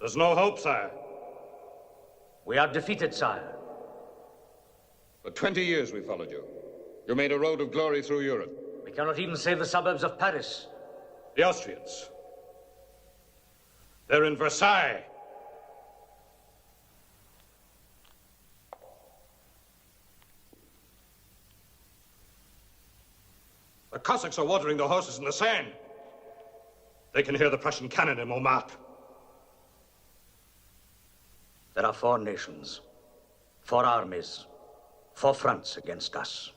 There's no hope, sire. We are defeated, sire. For 20 years we followed you. You made a road of glory through Europe. We cannot even save the suburbs of Paris. The Austrians. They're in Versailles. The Cossacks are watering the horses in the Seine. They can hear the Prussian cannon in Montmartre. There are 4 nations, 4 armies, 4 fronts against us.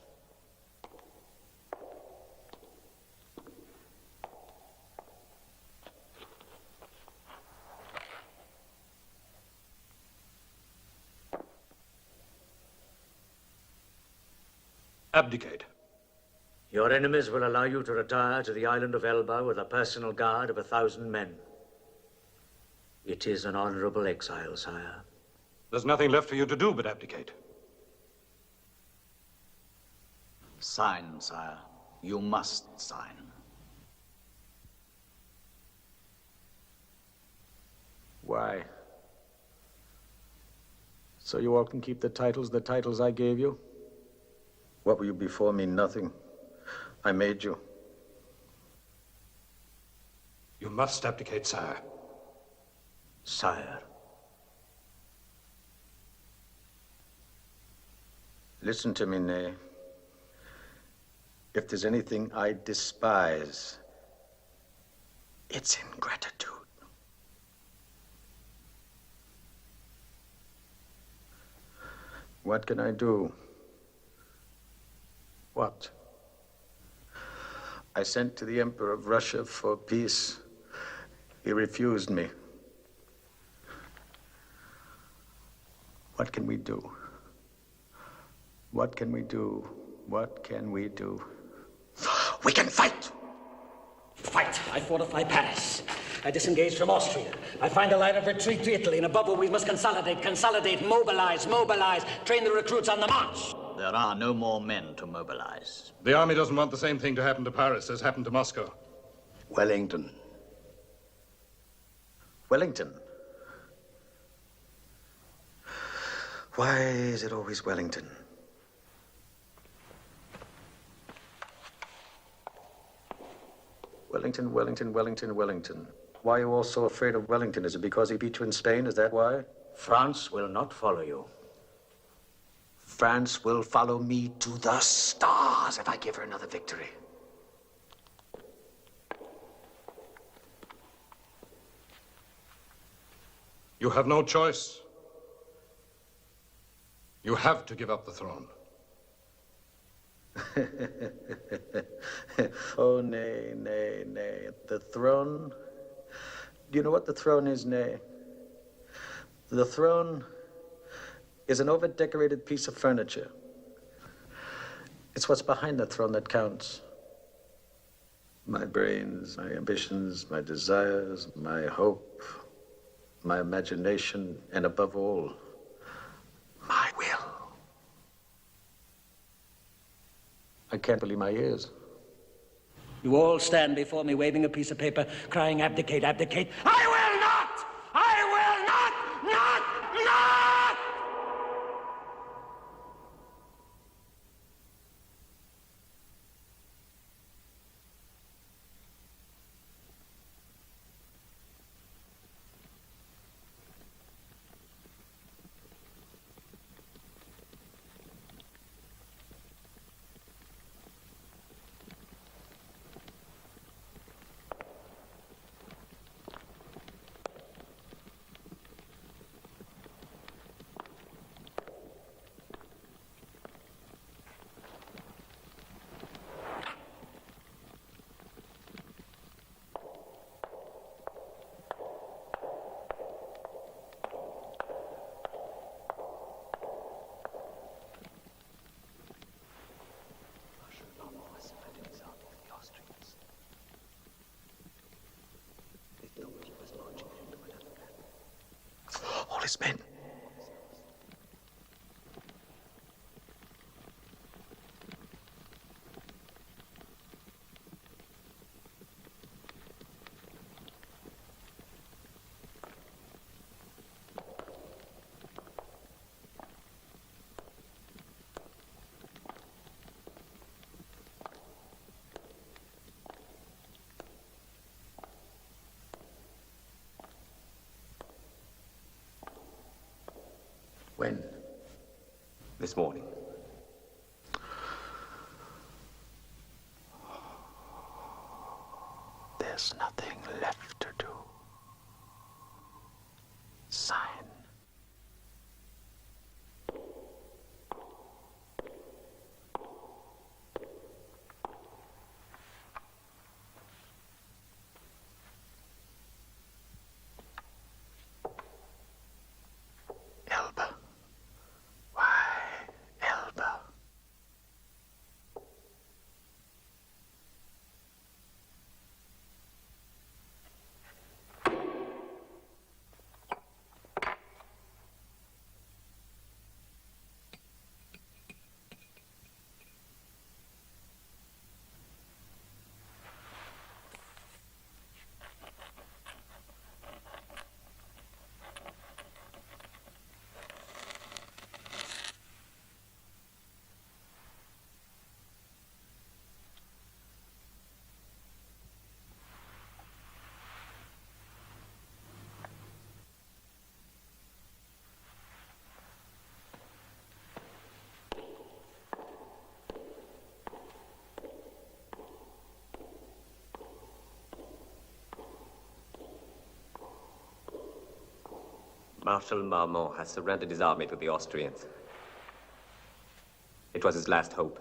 Abdicate. Your enemies will allow you to retire to the island of Elba with a personal guard of 1,000 men. It is an honorable exile, sire. There's nothing left for you to do but abdicate. Sign, sire. You must sign. Why? So you all can keep the titles I gave you? What were you before me? Nothing. I made you. You must abdicate, sire. Sire. Listen to me, Ney. If there's anything I despise, it's ingratitude. What can I do? What? I sent to the Emperor of Russia for peace. He refused me. What can we do? What can we do? What can we do? We can fight! Fight! I fortify Paris. I disengage from Austria. I find a line of retreat to Italy, and above all, we must consolidate, mobilize, train the recruits on the march. There are no more men to mobilize. The army doesn't want the same thing to happen to Paris as happened to Moscow. Wellington. Wellington? Why is it always Wellington? Wellington, Wellington, Wellington, Wellington. Why are you all so afraid of Wellington? Is it because he beat you in Spain? Is that why? France will not follow you. France will follow me to the stars if I give her another victory. You have no choice. You have to give up the throne. Oh, nay, nay, nay. The throne? Do you know what the throne is, nay? The throne is an over-decorated piece of furniture. It's what's behind the throne that counts. My brains, my ambitions, my desires, my hope, my imagination, and above all, my will. I can't believe my ears. You all stand before me waving a piece of paper, crying, abdicate, abdicate. I will not! I will not! Not! All his men. When? This morning. There's nothing left to do. Sign. Elba. Why, Elba? Marshal Marmont has surrendered his army to the Austrians. It was his last hope.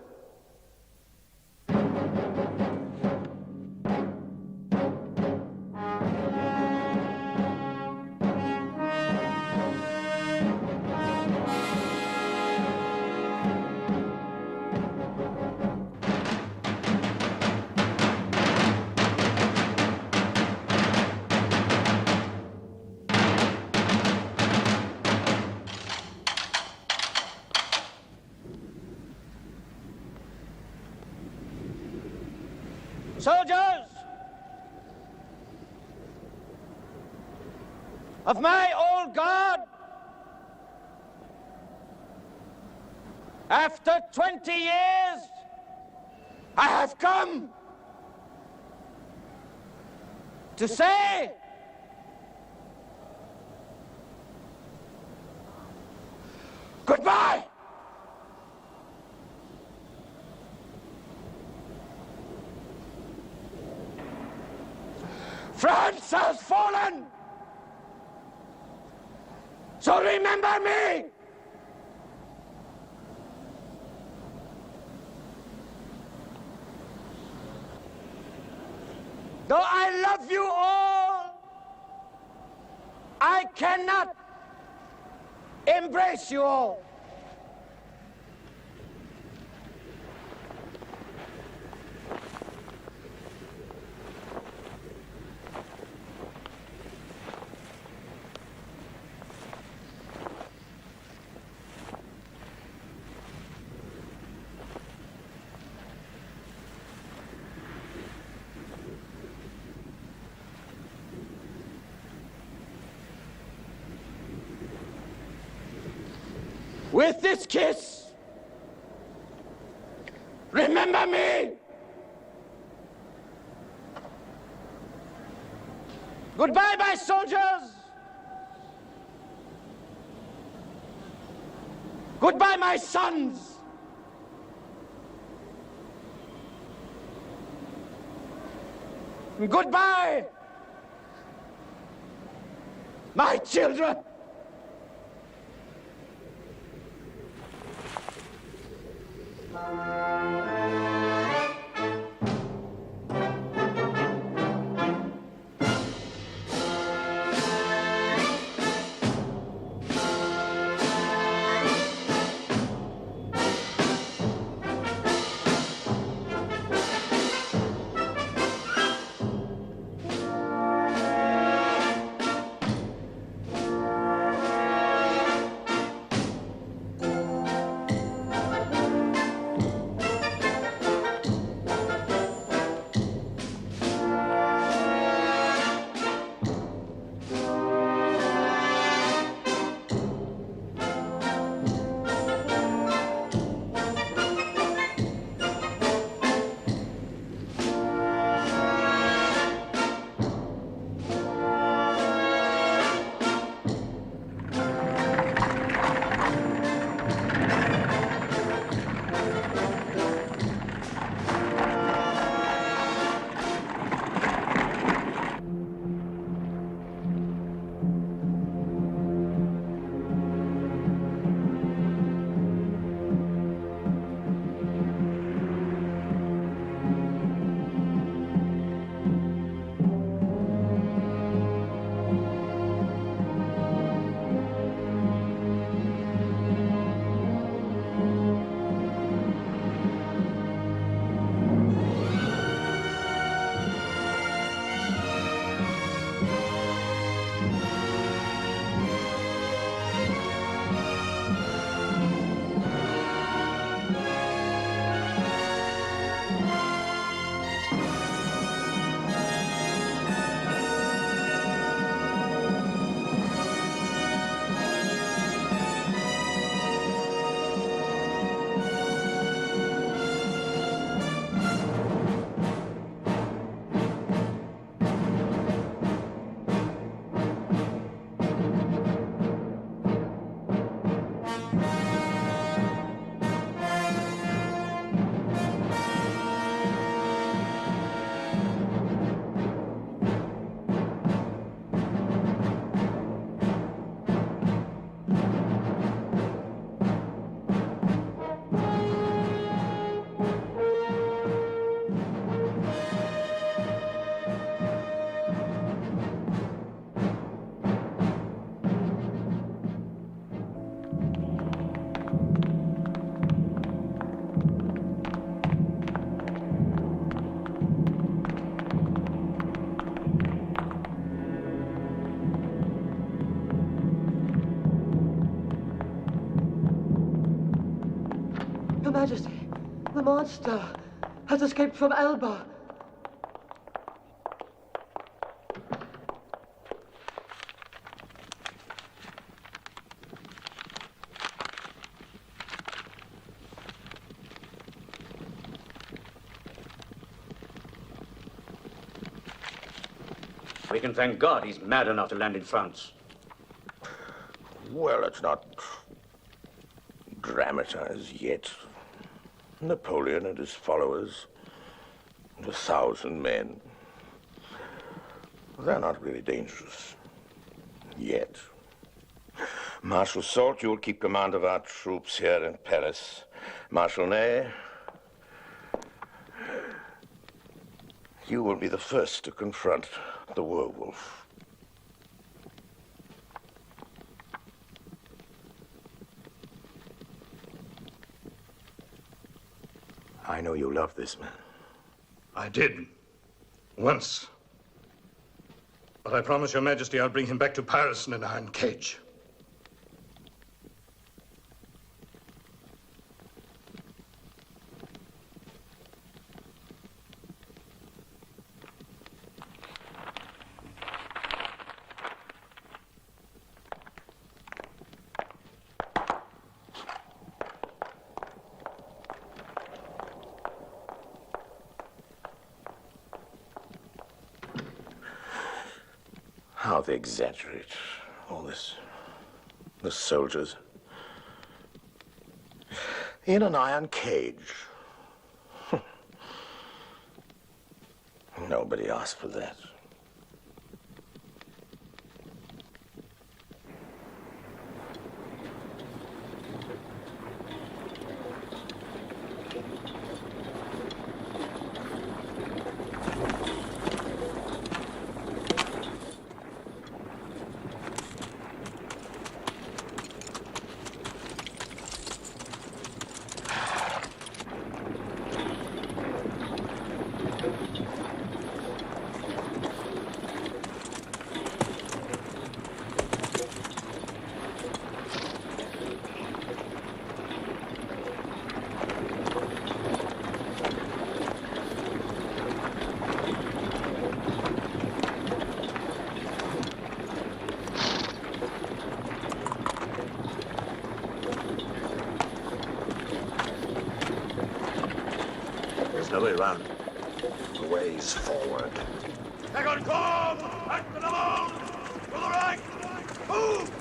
Soldiers of my old guard, after 20 years, I have come to say goodbye. France has fallen, so remember me. Though I love you all, I cannot embrace you all. With this kiss, remember me. Goodbye, my soldiers. Goodbye, my sons. Goodbye, my children. Majesty, the monster has escaped from Elba. We can thank God he's mad enough to land in France. Well, let's not dramatize yet. Napoleon and his followers, 1,000 men, they're not really dangerous. Yet. Marshal Soult, you'll keep command of our troops here in Paris. Marshal Ney, you will be the first to confront the werewolf. I know you love this man. I did. Once. But I promise your Majesty I'll bring him back to Paris in an iron cage. How they exaggerate all this. The soldiers. In an iron cage. Nobody asked for that. No way around. The way's forward. Second corps! Back to the mound! To the right! Move!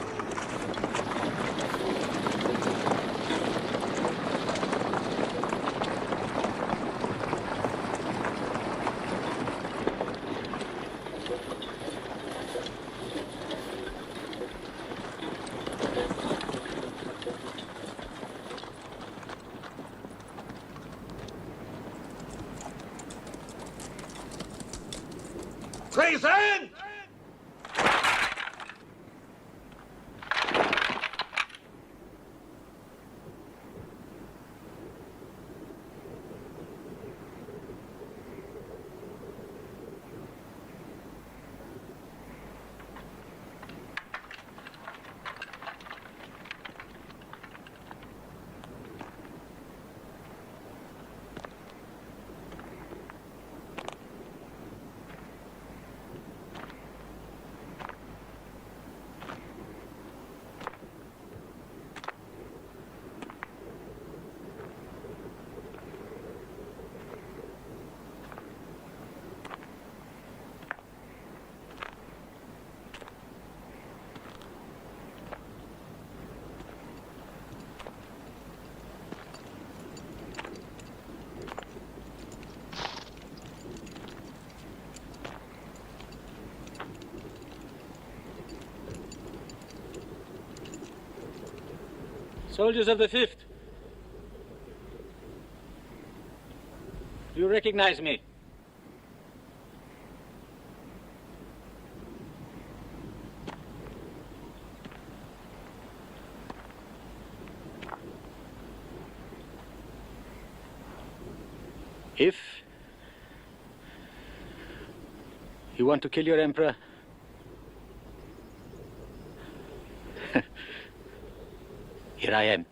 Treason! Soldiers of the 5th, do you recognize me? If you want to kill your emperor, here I am.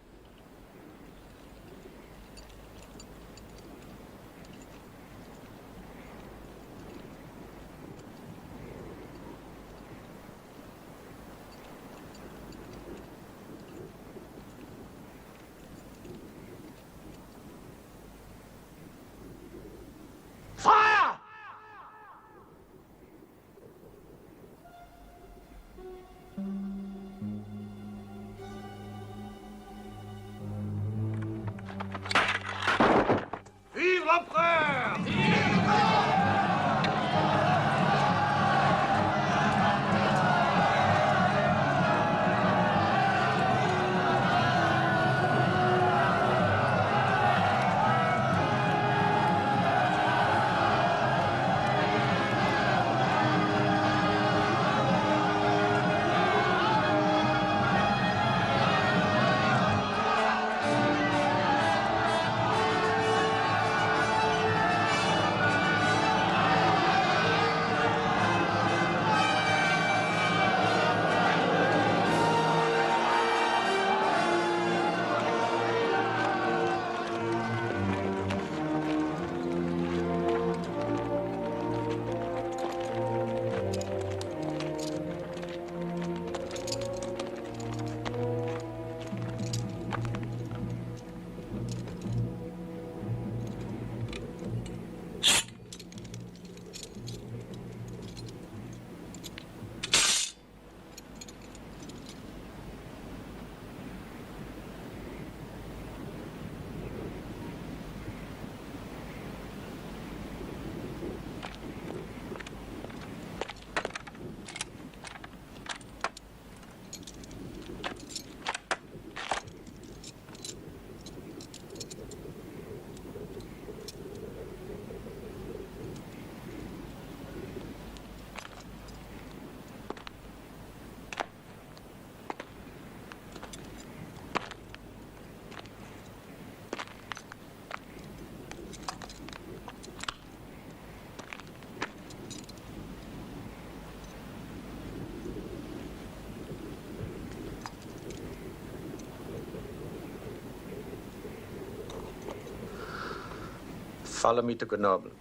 Follow me to Grenoble.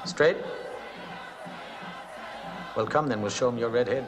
Straight? Well, come then, we'll show him your red head.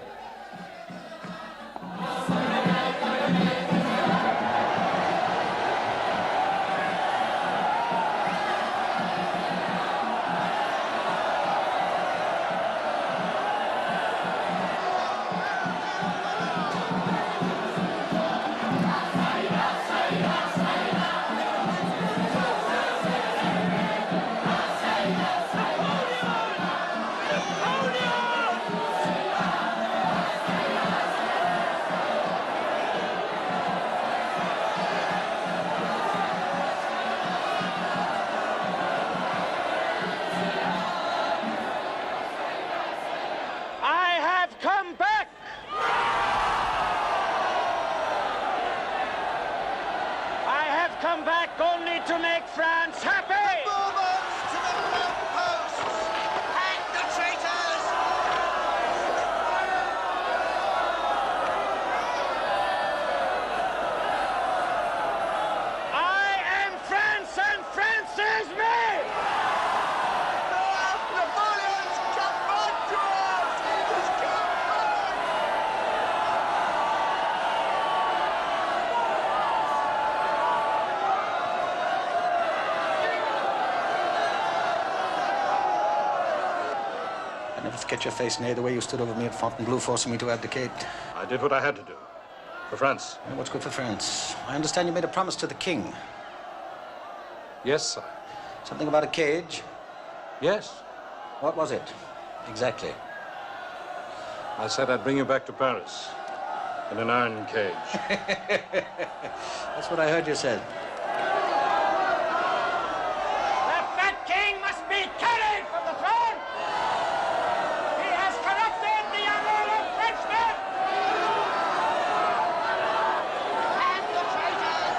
Get your face near the way you stood over me at Fontainebleau, forcing me to abdicate. I did what I had to do. For France. And what's good for France? I understand you made a promise to the king. Yes, sir. Something about a cage? Yes. What was it? Exactly. I said I'd bring you back to Paris. In an iron cage. That's what I heard you said. The fat king must be carried from the throne! He has corrupted the honor of Frenchmen! And the traitors!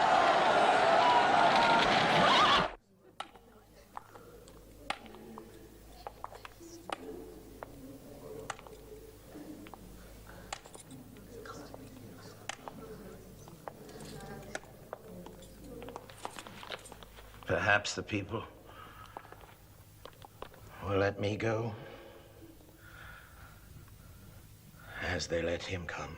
Perhaps the people will let me go as they let him come.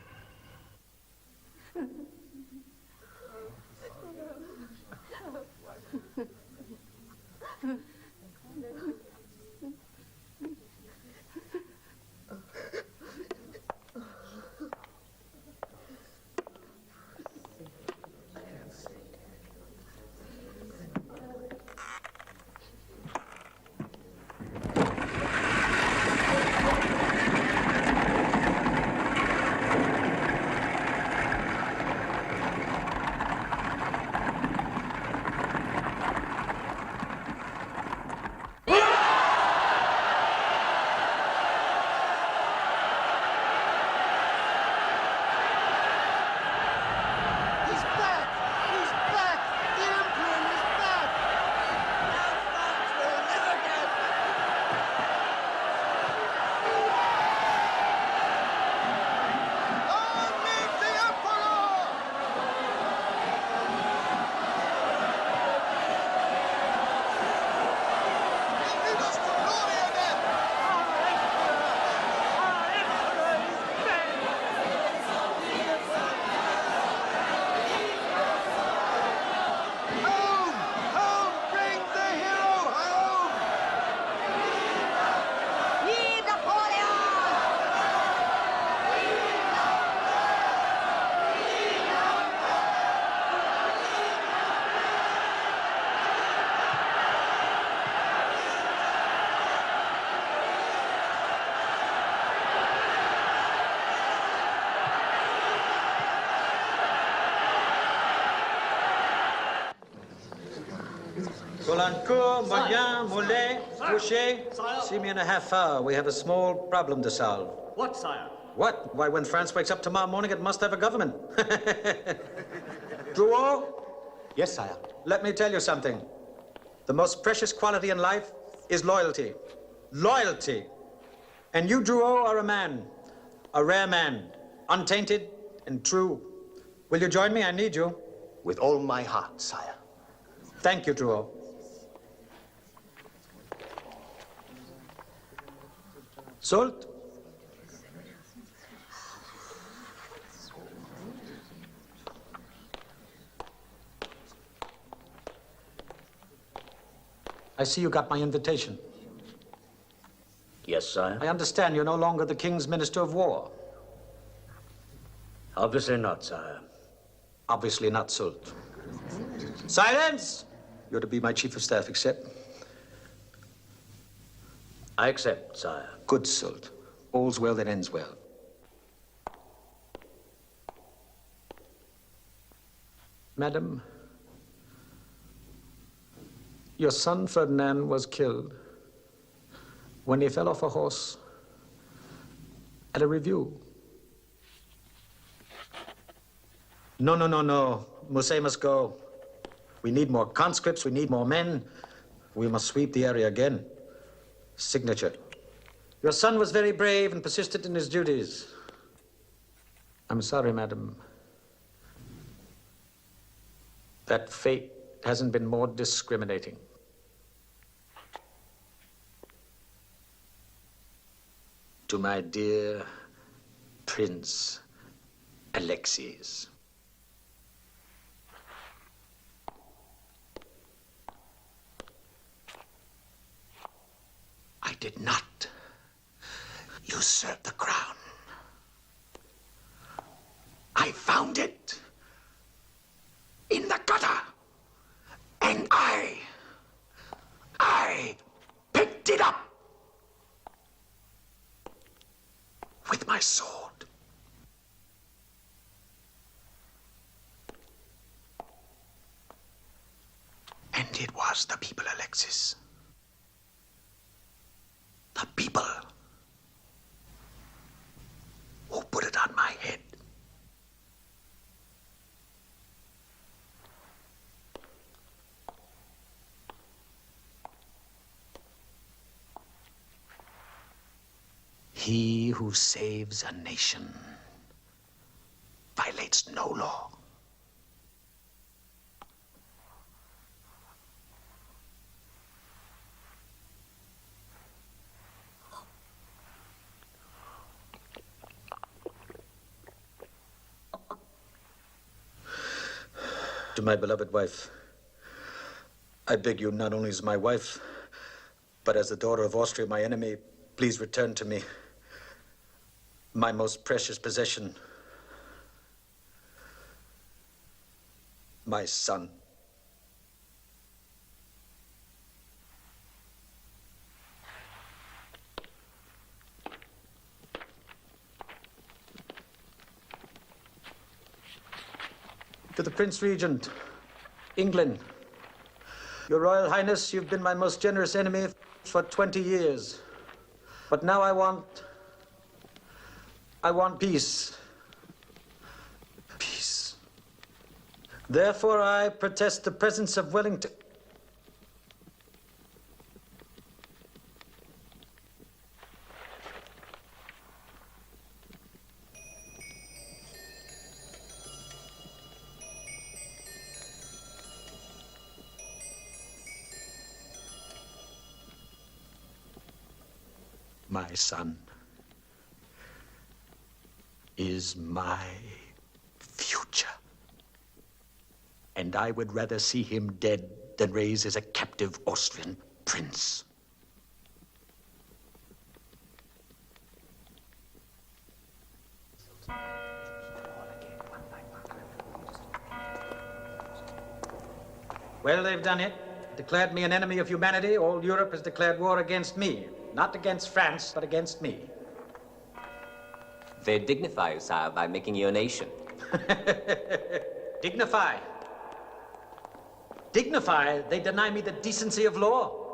Colincourt, Moyen, Mollet, Boucher. See me in a half hour. We have a small problem to solve. What, sire? What? Why, when France wakes up tomorrow morning, it must have a government. Drouot? Yes, sire. Let me tell you something. The most precious quality in life is loyalty. Loyalty. And you, Drouot, are a man. A rare man. Untainted and true. Will you join me? I need you. With all my heart, sire. Thank you, Drouot. Soult? I see you got my invitation. Yes, sire. I understand you're no longer the King's Minister of War. Obviously not, sire. Obviously not, Soult. Silence! You're to be my Chief of Staff, accept? I accept, sire. Good, Soult. All's well that ends well. Madam, your son Ferdinand was killed when he fell off a horse at a review. No. Mousset must go. We need more conscripts, we need more men. We must sweep the area again. Signature. Your son was very brave and persistent in his duties. I'm sorry, madam. That fate hasn't been more discriminating. To my dear Prince Alexis. I did not usurp the crown. I found it in the gutter, and I picked it up with my sword. And it was the people, Alexis. The people who put it on my head. He who saves a nation violates no law. To my beloved wife, I beg you, not only as my wife, but as the daughter of Austria, my enemy, please return to me my most precious possession, my son. To the Prince Regent, England. Your Royal Highness, you've been my most generous enemy for 20 years. But now I want peace. Peace. Therefore, I protest the presence of Wellington. My son is my future. And I would rather see him dead than raised as a captive Austrian prince. Well, they've done it. Declared me an enemy of humanity. All Europe has declared war against me. Not against France, but against me. They dignify you, sire, by making you a nation. Dignify. Dignify, they deny me the decency of law.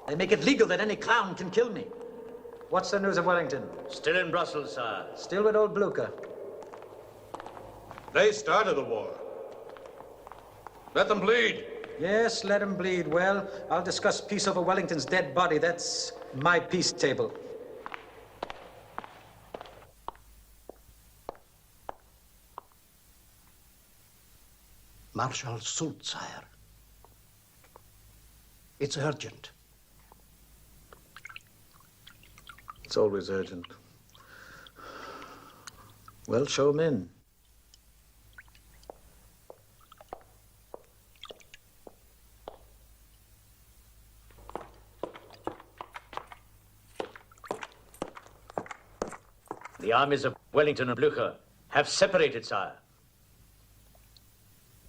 They make it legal that any clown can kill me. What's the news of Wellington? Still in Brussels, sir. Still with old Blücher. They started the war. Let them bleed. Yes, let him bleed. Well, I'll discuss peace over Wellington's dead body. That's my peace table. Marshal Soult, sire. It's urgent. It's always urgent. Well, show him in. The armies of Wellington and Blücher have separated, sire.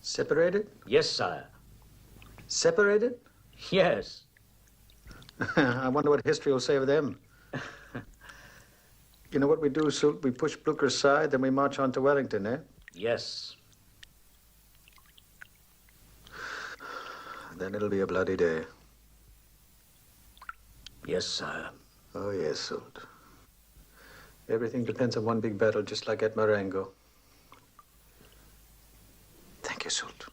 Separated? Yes, sire. Separated? Yes. I wonder what history will say of them. You know what we do, Soult? We push Blücher aside, then we march on to Wellington, eh? Yes. Then it'll be a bloody day. Yes, sire. Oh, yes, Soult. Everything depends on one big battle, just like at Marengo. Thank you, Soult.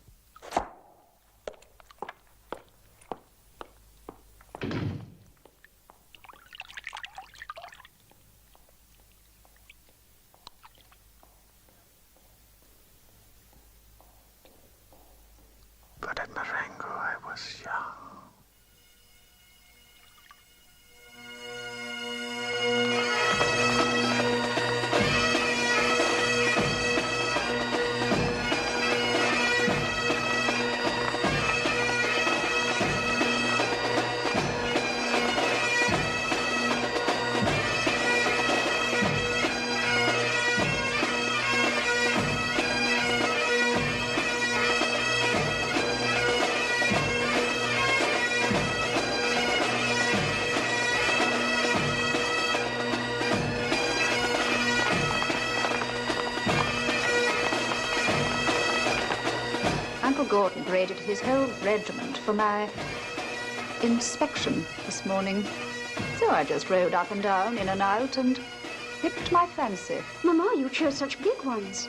But at Marengo, I was young. Gordon graded his whole regiment for my inspection this morning. So I just rode up and down, in and out, and picked my fancy. Mama, you chose such big ones.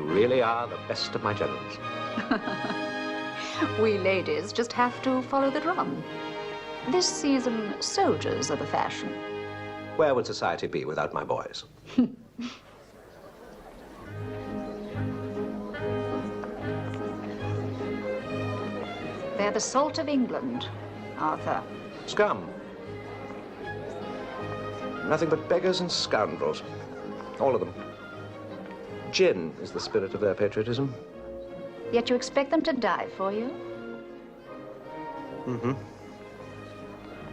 Really are the best of my generals. We ladies just have to follow the drum. This season, soldiers are the fashion. Where would society be without my boys? They're the salt of England, Arthur. Scum. Nothing but beggars and scoundrels. All of them. Gin is the spirit of their patriotism. Yet you expect them to die for you? Mm-hmm.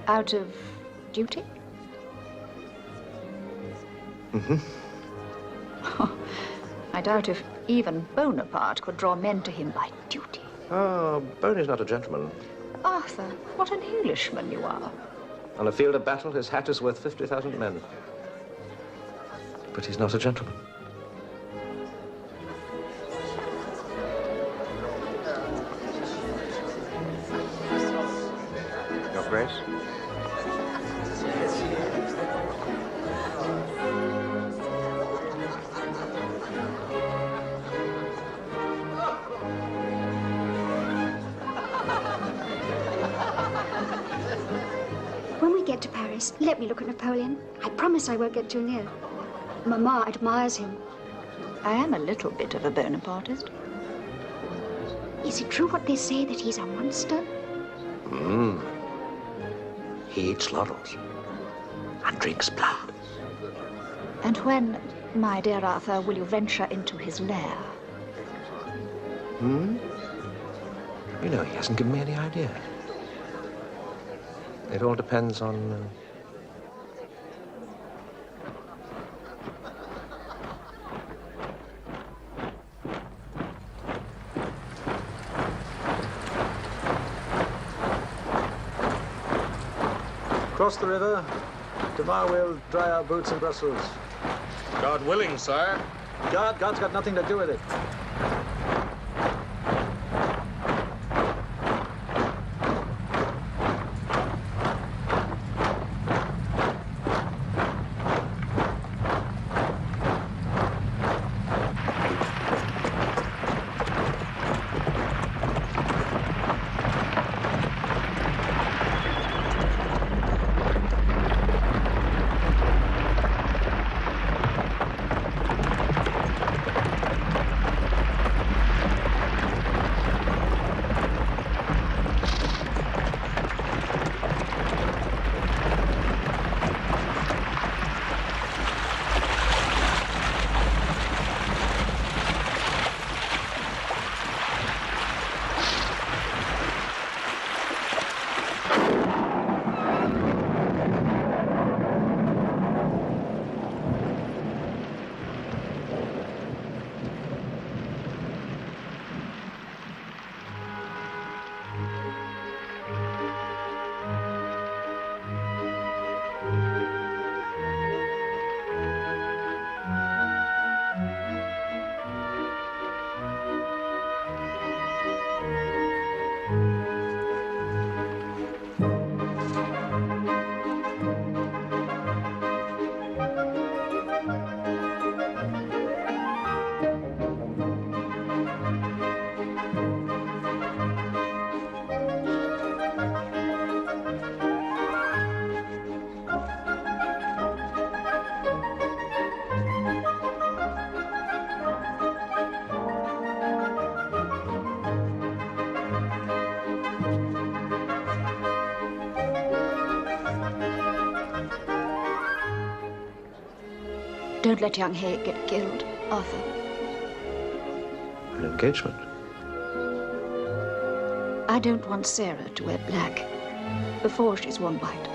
Out of duty? Mm-hmm. I doubt if even Bonaparte could draw men to him by duty. Oh, Boney's not a gentleman. Arthur, what an Englishman you are. On a field of battle, his hat is worth 50,000 men. But he's not a gentleman. Your Grace? When we get to Paris, let me look at Napoleon. I promise I won't get too near. Mamma admires him. I am a little bit of a Bonapartist. Is it true what they say, that he's a monster? He eats laurels and drinks blood. And when, my dear Arthur, will you venture into his lair? You know, he hasn't given me any idea. It all depends on... Cross the river. Tomorrow we'll dry our boots in Brussels. God willing, sire. God's got nothing to do with it. Don't let young Hay get killed, Arthur. An engagement? I don't want Sarah to wear black before she's worn white.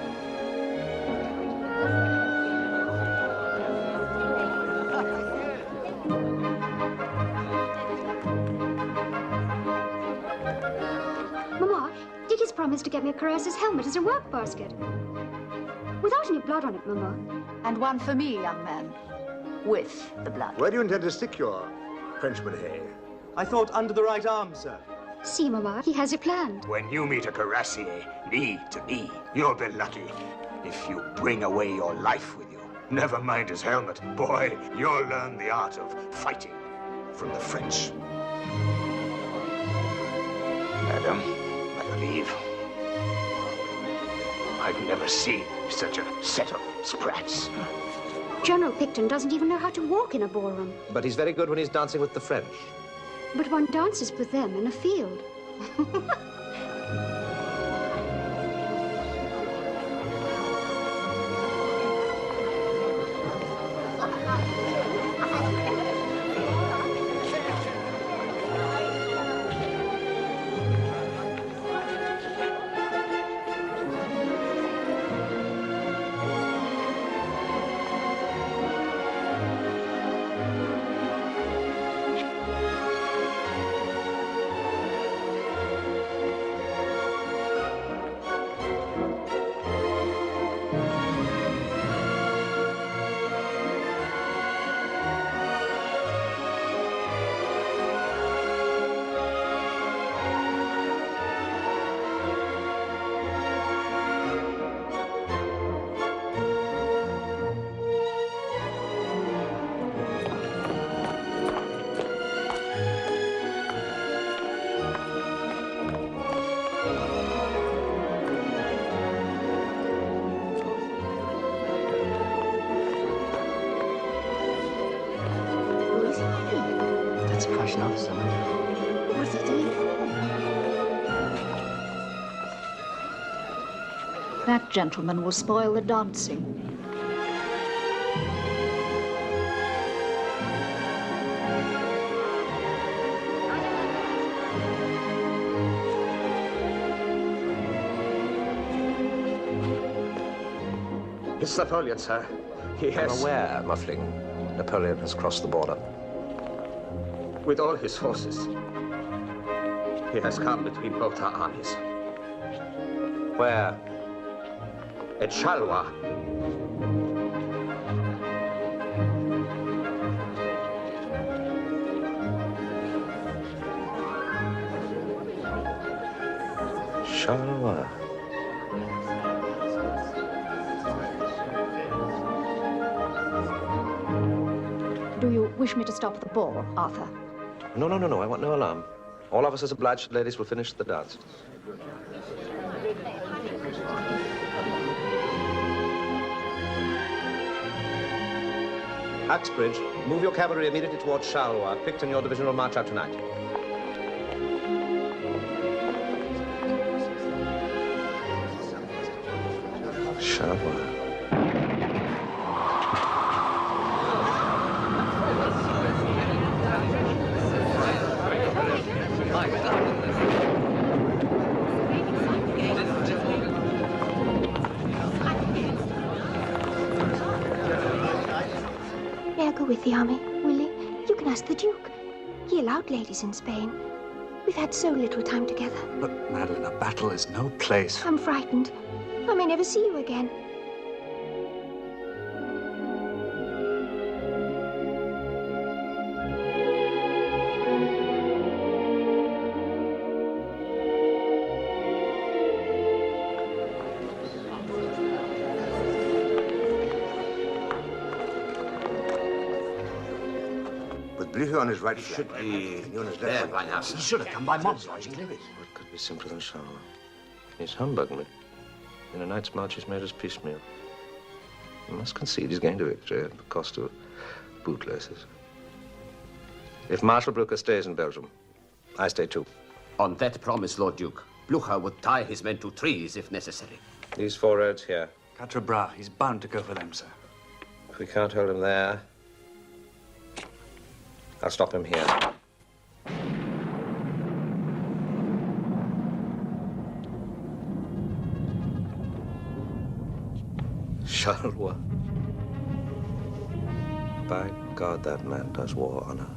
Mamma, Dicky's promised to get me a Caress's helmet as a work basket. Without any blood on it, Mamma. And one for me, young man. With the blood. Where do you intend to stick your Frenchman Hay? I thought under the right arm, sir. See, Mamma, he has it planned. When you meet a cuirassier, knee to knee, you'll be lucky if you bring away your life with you. Never mind his helmet. Boy, you'll learn the art of fighting from the French. Madam, I believe I've never seen such a set of sprats. General Picton doesn't even know how to walk in a ballroom. But he's very good when he's dancing with the French. But one dances with them in a field. Prussian officer. What's he doing? That gentleman will spoil the dancing. It's Napoleon, sir. He has... I'm aware, Muffling. Napoleon has crossed the border. With all his forces. He has come between both our armies. Where? At Charleroi. Charleroi. Do you wish me to stop the ball, Arthur? No. I want no alarm. All officers obliged, ladies will finish the dance. Axbridge, move your cavalry immediately towards Charleroi. Picton, your division will march out tonight. Charleroi. With the army, Willie. You can ask the Duke. He allowed ladies in Spain. We've had so little time together. But, Madeline, a battle is no place. I'm frightened. I may never see you again. Blücher on his right should be on his left. By now. He should have come by Mons, Lodging Lewis. What could be simpler than Charleroi? He's humbugged me. In a night's march, he's made us piecemeal. You must concede he's gained a victory at the cost of bootlaces. If Marshal Blücher stays in Belgium, I stay too. On that promise, Lord Duke, Blücher would tie his men to trees if necessary. These 4 roads here. Quatre Bras, he's bound to go for them, sir. If we can't hold him there, I'll stop him here. Charleroi. By God, that man does war honor.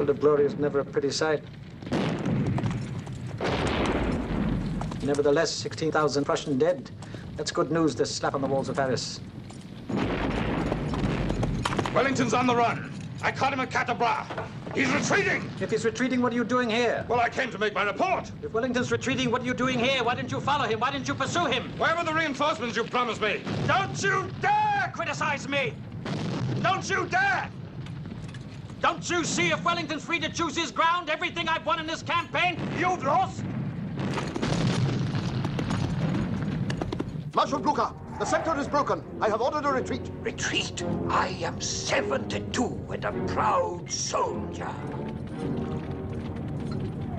field of glory is never a pretty sight. Nevertheless, 16,000 Prussian dead. That's good news, this slap on the walls of Paris. Wellington's on the run. I caught him at Catabras. He's retreating. If he's retreating, what are you doing here? Well, I came to make my report. If Wellington's retreating, what are you doing here? Why didn't you follow him? Why didn't you pursue him? Where were the reinforcements you promised me? Don't you dare criticize me! Don't you dare! Don't you see if Wellington's free to choose his ground, everything I've won in this campaign, you've lost? Marshal Blücher, the sector is broken. I have ordered a retreat. Retreat? I am 72 and a proud soldier.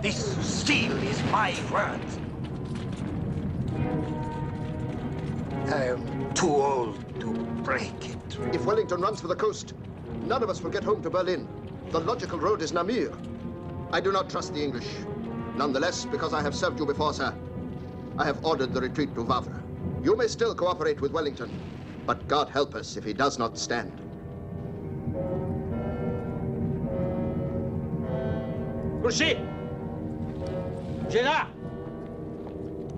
This steel is my worth. I am too old to break it. If Wellington runs for the coast, none of us will get home to Berlin. The logical road is Namur. I do not trust the English. Nonetheless, because I have served you before, sir, I have ordered the retreat to Wavre. You may still cooperate with Wellington, but God help us if he does not stand. Grouchy! Gerard!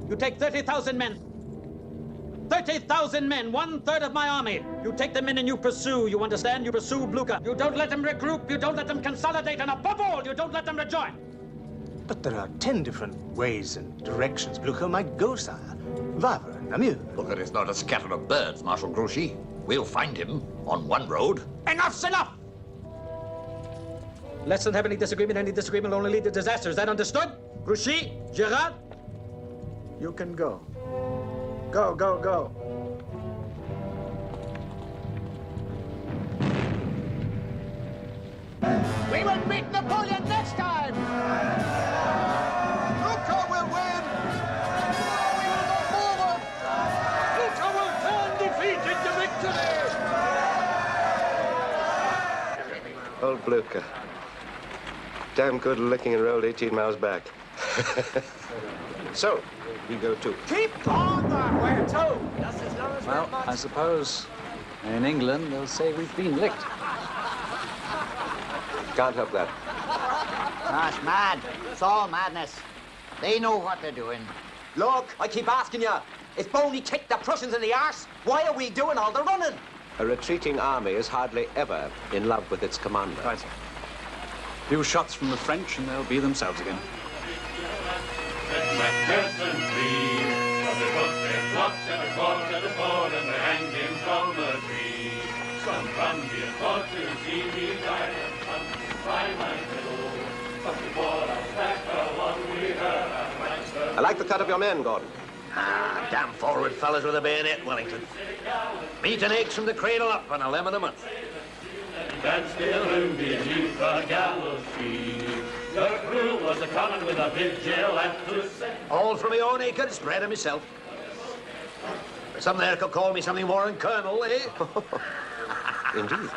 You take 30,000 men. 30,000 men, 1/3 of my army. You take them in and you pursue. You understand? You pursue Blücher. You don't let them regroup. You don't let them consolidate. And above all, you don't let them rejoin. But there are 10 different ways and directions Blücher might go, sire. Wavre and Namur. Blücher is not a scatter of birds, Marshal Grouchy. We'll find him on one road. Enough's enough! Let's not have any disagreement. Any disagreement will only lead to disaster. Is that understood? Grouchy, Gerard? You can go. Go, go, go. We will beat Napoleon next time! Blücher will win! We will go forward! Blücher will turn defeat into victory! Old Blücher. Damn good licking and rolled 18 miles back. So, we go too. Keep on that way, too! Well, I suppose in England they'll say we've been licked. Can't help that. That's mad. It's all madness. They know what they're doing. Look, I keep asking you, if Boney kicked the Prussians in the arse, why are we doing all the running? A retreating army is hardly ever in love with its commander. Right, sir. A few shots from the French and they'll be themselves again. I like the cut of your men, Gordon. Ah, damn forward fellas with a bayonet, Wellington. Meat and eggs from the cradle up on a lemon a month. Stand still and beneath the gallows tree. The crew was a coming with a vigil and to set. All from my own acre, spread of myself. Some there could call me something more than colonel, eh? Indeed.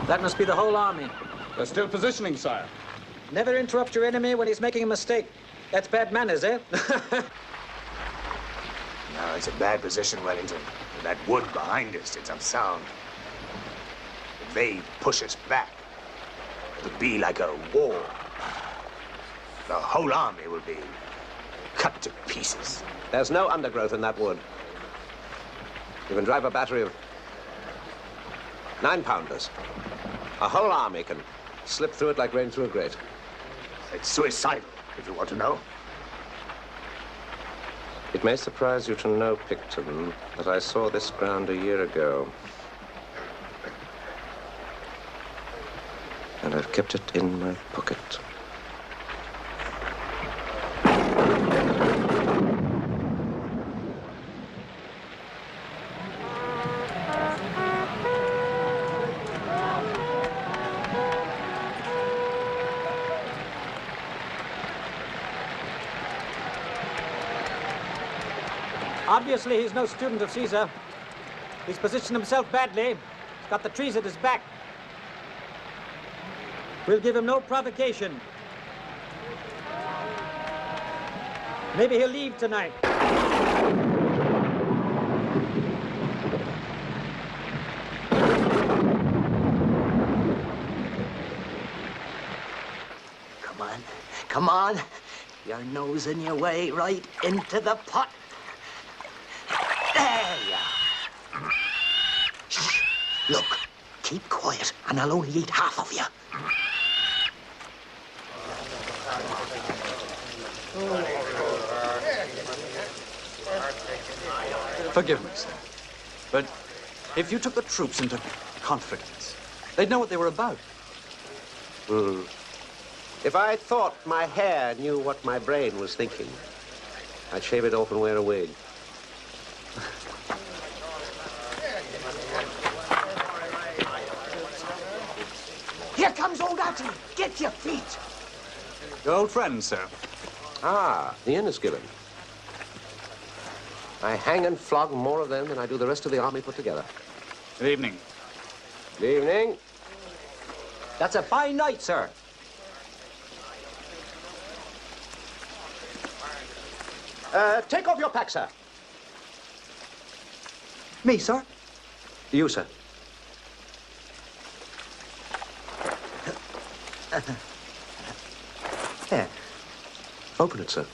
That must be the whole army. They're still positioning, sire. Never interrupt your enemy when he's making a mistake. That's bad manners, eh? No, it's a bad position, Wellington. With that wood behind us, it's unsound. If they push us back, it'll be like a war. The whole army will be cut to pieces. There's no undergrowth in that wood. You can drive a battery of 9-pounders. A whole army can slip through it like rain through a grate. It's suicidal, if you want to know. It may surprise you to know, Picton, that I saw this ground a year ago. And I've kept it in my pocket. Obviously, he's no student of Caesar. He's positioned himself badly. He's got the trees at his back. We'll give him no provocation. Maybe he'll leave tonight. Come on. Come on. You're nosing your way right into the pot. There you are. Shh. Look, keep quiet, and I'll only eat half of you. Forgive me, sir. But if you took the troops into confidence, they'd know what they were about. If I thought my hair knew what my brain was thinking, I'd shave it off and wear a wig. Here comes old Atty. Get your feet. Your old friend, sir. Ah, the Inniskillen. I hang and flog more of them than I do the rest of the army put together. Good evening. Good evening. That's a fine night, sir. Take off your pack, sir. Me, sir? You, sir. Yeah. Open it, sir.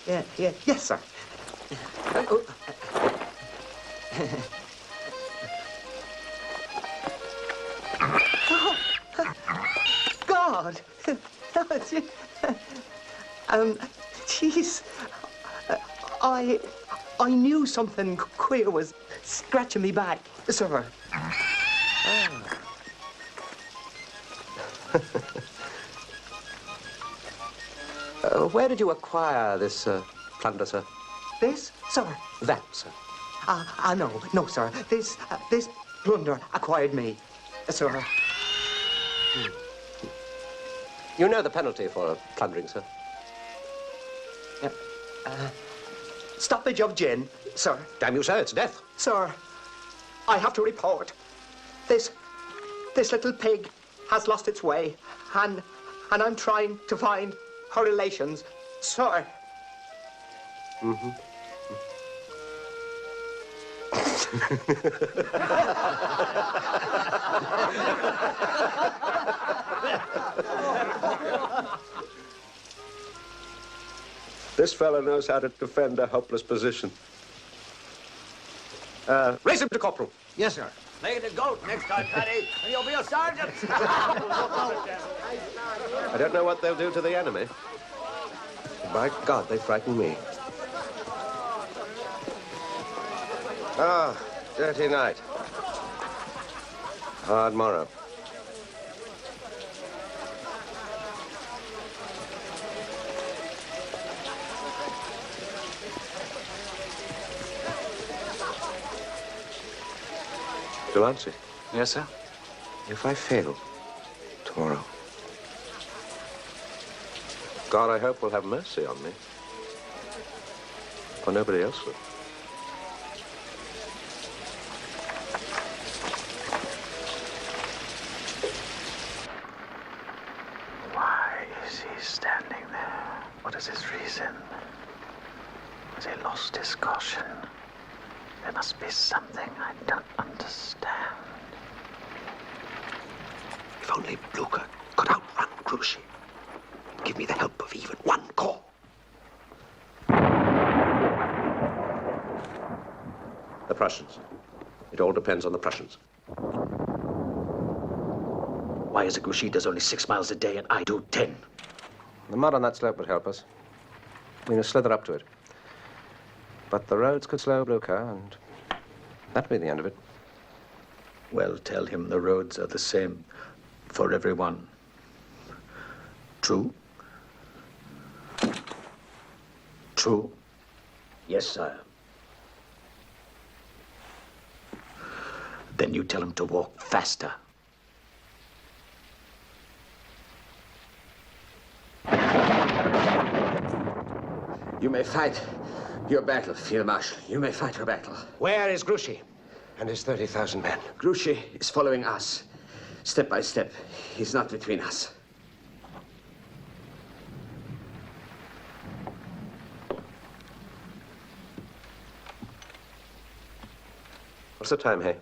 Yes, sir. God. Jeez. I knew something queer was scratching me back, sir. Where did you acquire this plunder, sir? This, sir? That, sir. No, sir. This plunder acquired me, sir. You know the penalty for plundering, sir? Stoppage of gin, sir. Damn you, sir, it's death. Sir, I have to report. This little pig has lost its way, and I'm trying to find her relations, sir. Mm-hmm. This fellow knows how to defend a helpless position. Raise him to corporal. Yes, sir. Make it a goat next time, Paddy, and you'll be a sergeant. I don't know what they'll do to the enemy. By God, they frighten me. Ah, dirty night. Hard morrow. Delancey. Yes, sir? If I fail tomorrow, God, I hope, will have mercy on me. For nobody else will. Why is he standing there? What is his reason? Has he lost his caution? There must be something I don't understand. If only Blücher could outrun Grouchy and give me the help of even one corps. The Prussians. It all depends on the Prussians. Why is it Grouchy does only 6 miles a day and I do 10? The mud on that slope would help us. We must slither up to it. But the roads could slow Blücher, and that'd be the end of it. Well, tell him the roads are the same for everyone. True? True? Yes, sir. Then you tell him to walk faster. You may fight your battle, Field Marshal. You may fight your battle. Where is Grouchy and his 30,000 men? Grouchy is following us, step by step. He's not between us. What's the time, Hay?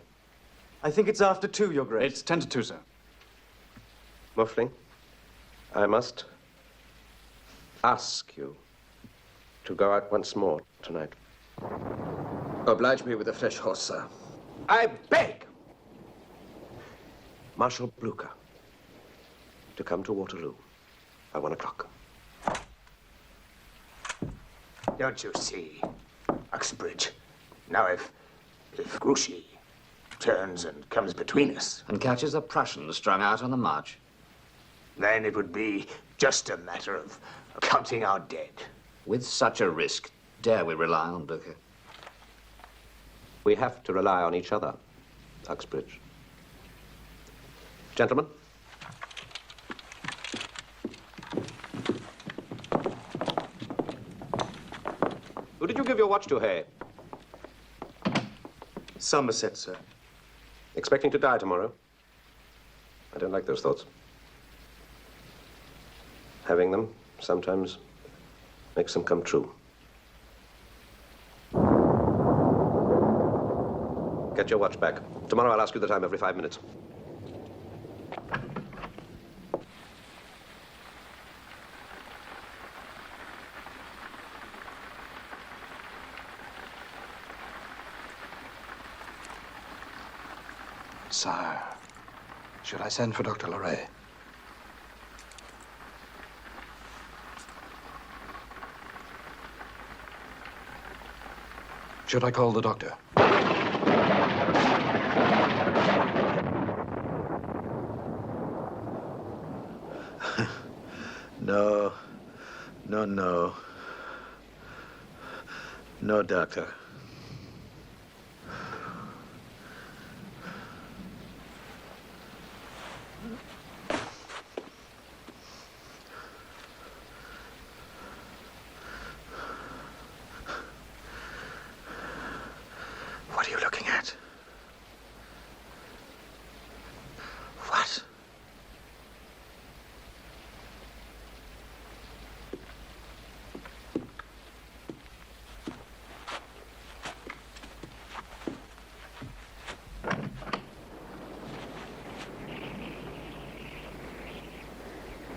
I think it's after 2, Your Grace. It's 10 to 2, sir. Muffling, I must ask you to go out once more tonight. Oblige me with a fresh horse, sir. I beg Marshal Blücher to come to Waterloo by 1 o'clock. Don't you see, Uxbridge? Now if Grouchy turns and comes between us, And catches a Prussian strung out on the march, then it would be just a matter of counting our dead. with such a risk, dare we rely on Blücher? We have to rely on each other, Uxbridge. Gentlemen. Who did you give your watch to, Hay? Somerset, sir. Expecting to die tomorrow? I don't like those thoughts. Having them sometimes makes them come true. Get your watch back. Tomorrow I'll ask you the time every 5 minutes. Sire, should I send for Dr. Leray? Should I call the doctor? No. No, doctor. What are you looking at? What?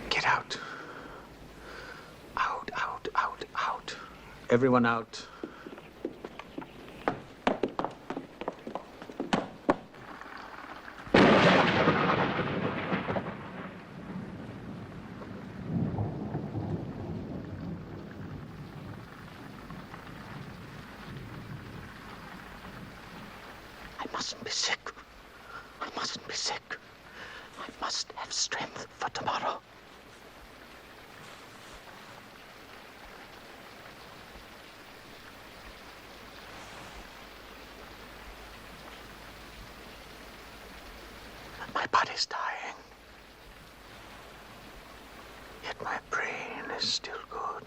Get out. Out. Everyone out. I mustn't be sick. I must have strength for tomorrow. My body's dying. Yet my brain is still good.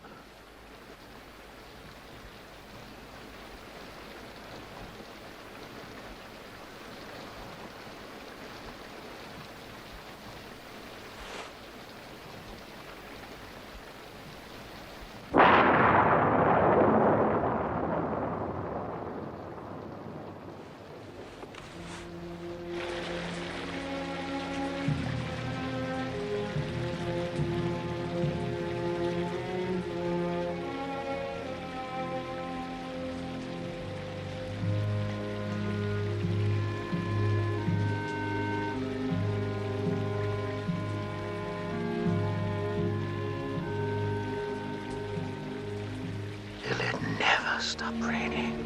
Will it never stop raining?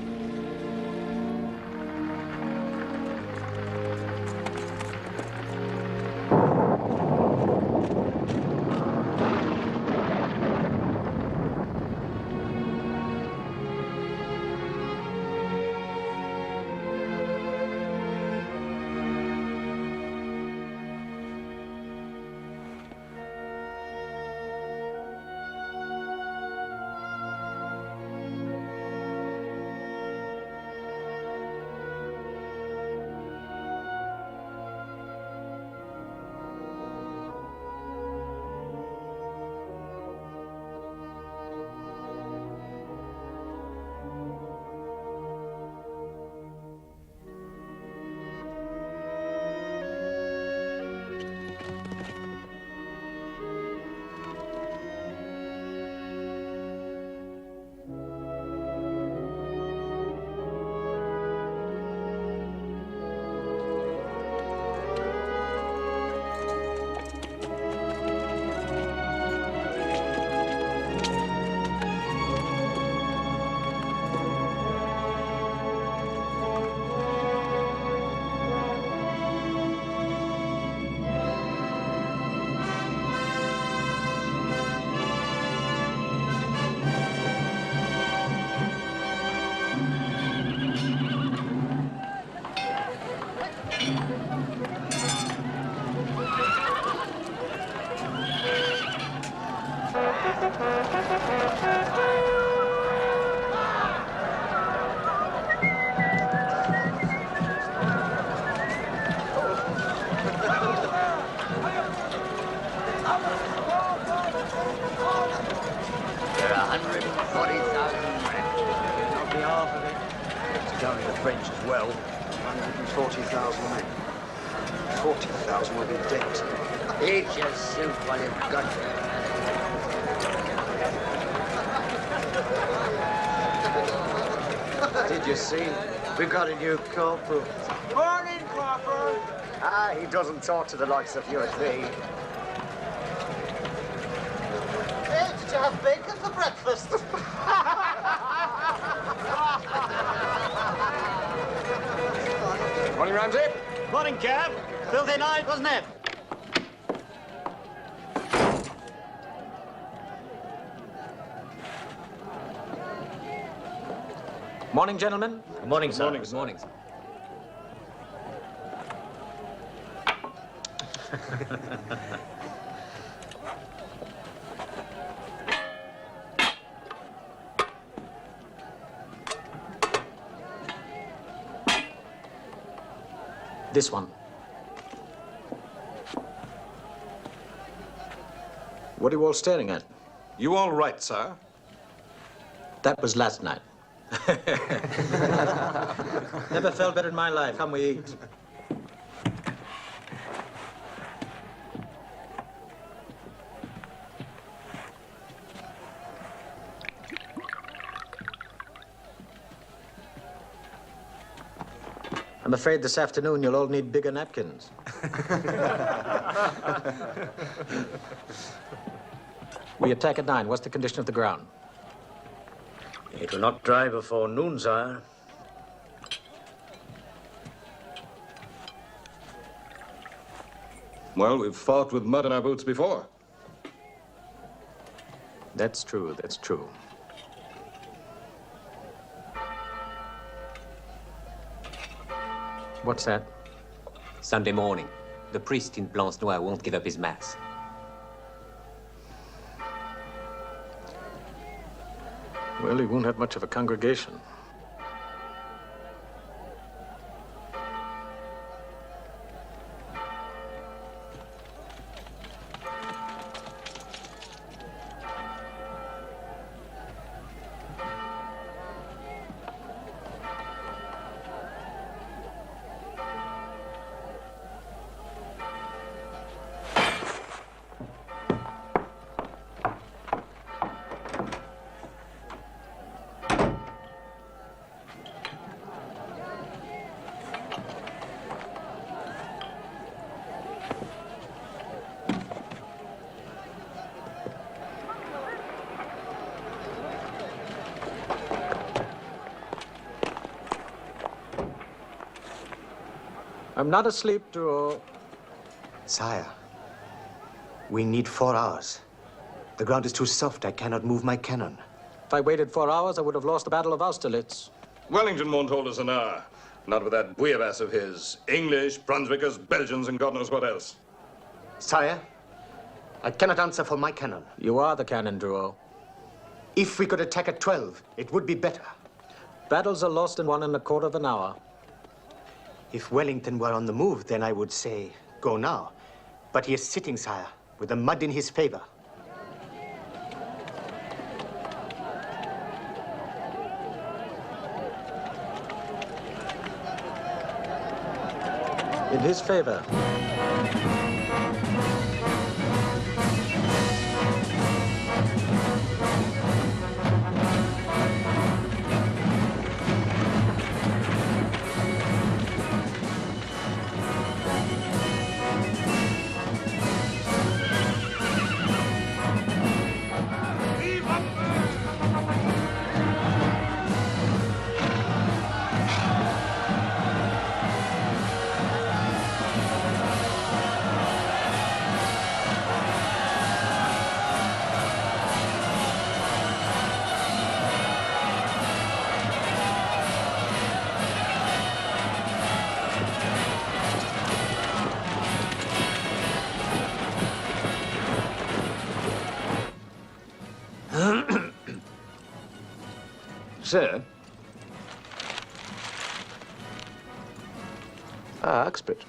well. 140,000 men. 40,000 will be dead. Eat your soup while you've got it. Did you see? We've got a new corporal. Morning, Corporal. Ah, he doesn't talk to the likes of you and me. Hey, did you have bacon for breakfast? Morning, Ramsey. Morning, Cap. Filthy night, wasn't it? Morning, gentlemen. Good morning, sir. Morning, morning. This one. What are you all staring at? You all right, sir? That was last night. Never felt better in my life. Come, we eat. I'm afraid this afternoon you'll all need bigger napkins. We attack at 9. What's the condition of the ground? It will not dry before noon, sire. Well, we've fought with mud in our boots before. That's true, that's true. What's that? Sunday morning. The priest in Blanche-Noire won't give up his mass. Well, he won't have much of a congregation. I'm not asleep, Drew. Sire, we need 4 hours. The ground is too soft. I cannot move my cannon. If I waited 4 hours, I would have lost the Battle of Austerlitz. Wellington won't hold us an hour. Not with that bouillabaisse of his. English, Brunswickers, Belgians, and God knows what else. Sire, I cannot answer for my cannon. You are the cannon, Drew. If we could attack at 12, it would be better. Battles are lost in 1¼ hour. If Wellington were on the move, then I would say, go now. But he is sitting, sire, with the mud in his favor. In his favor. Sir? Uxbridge.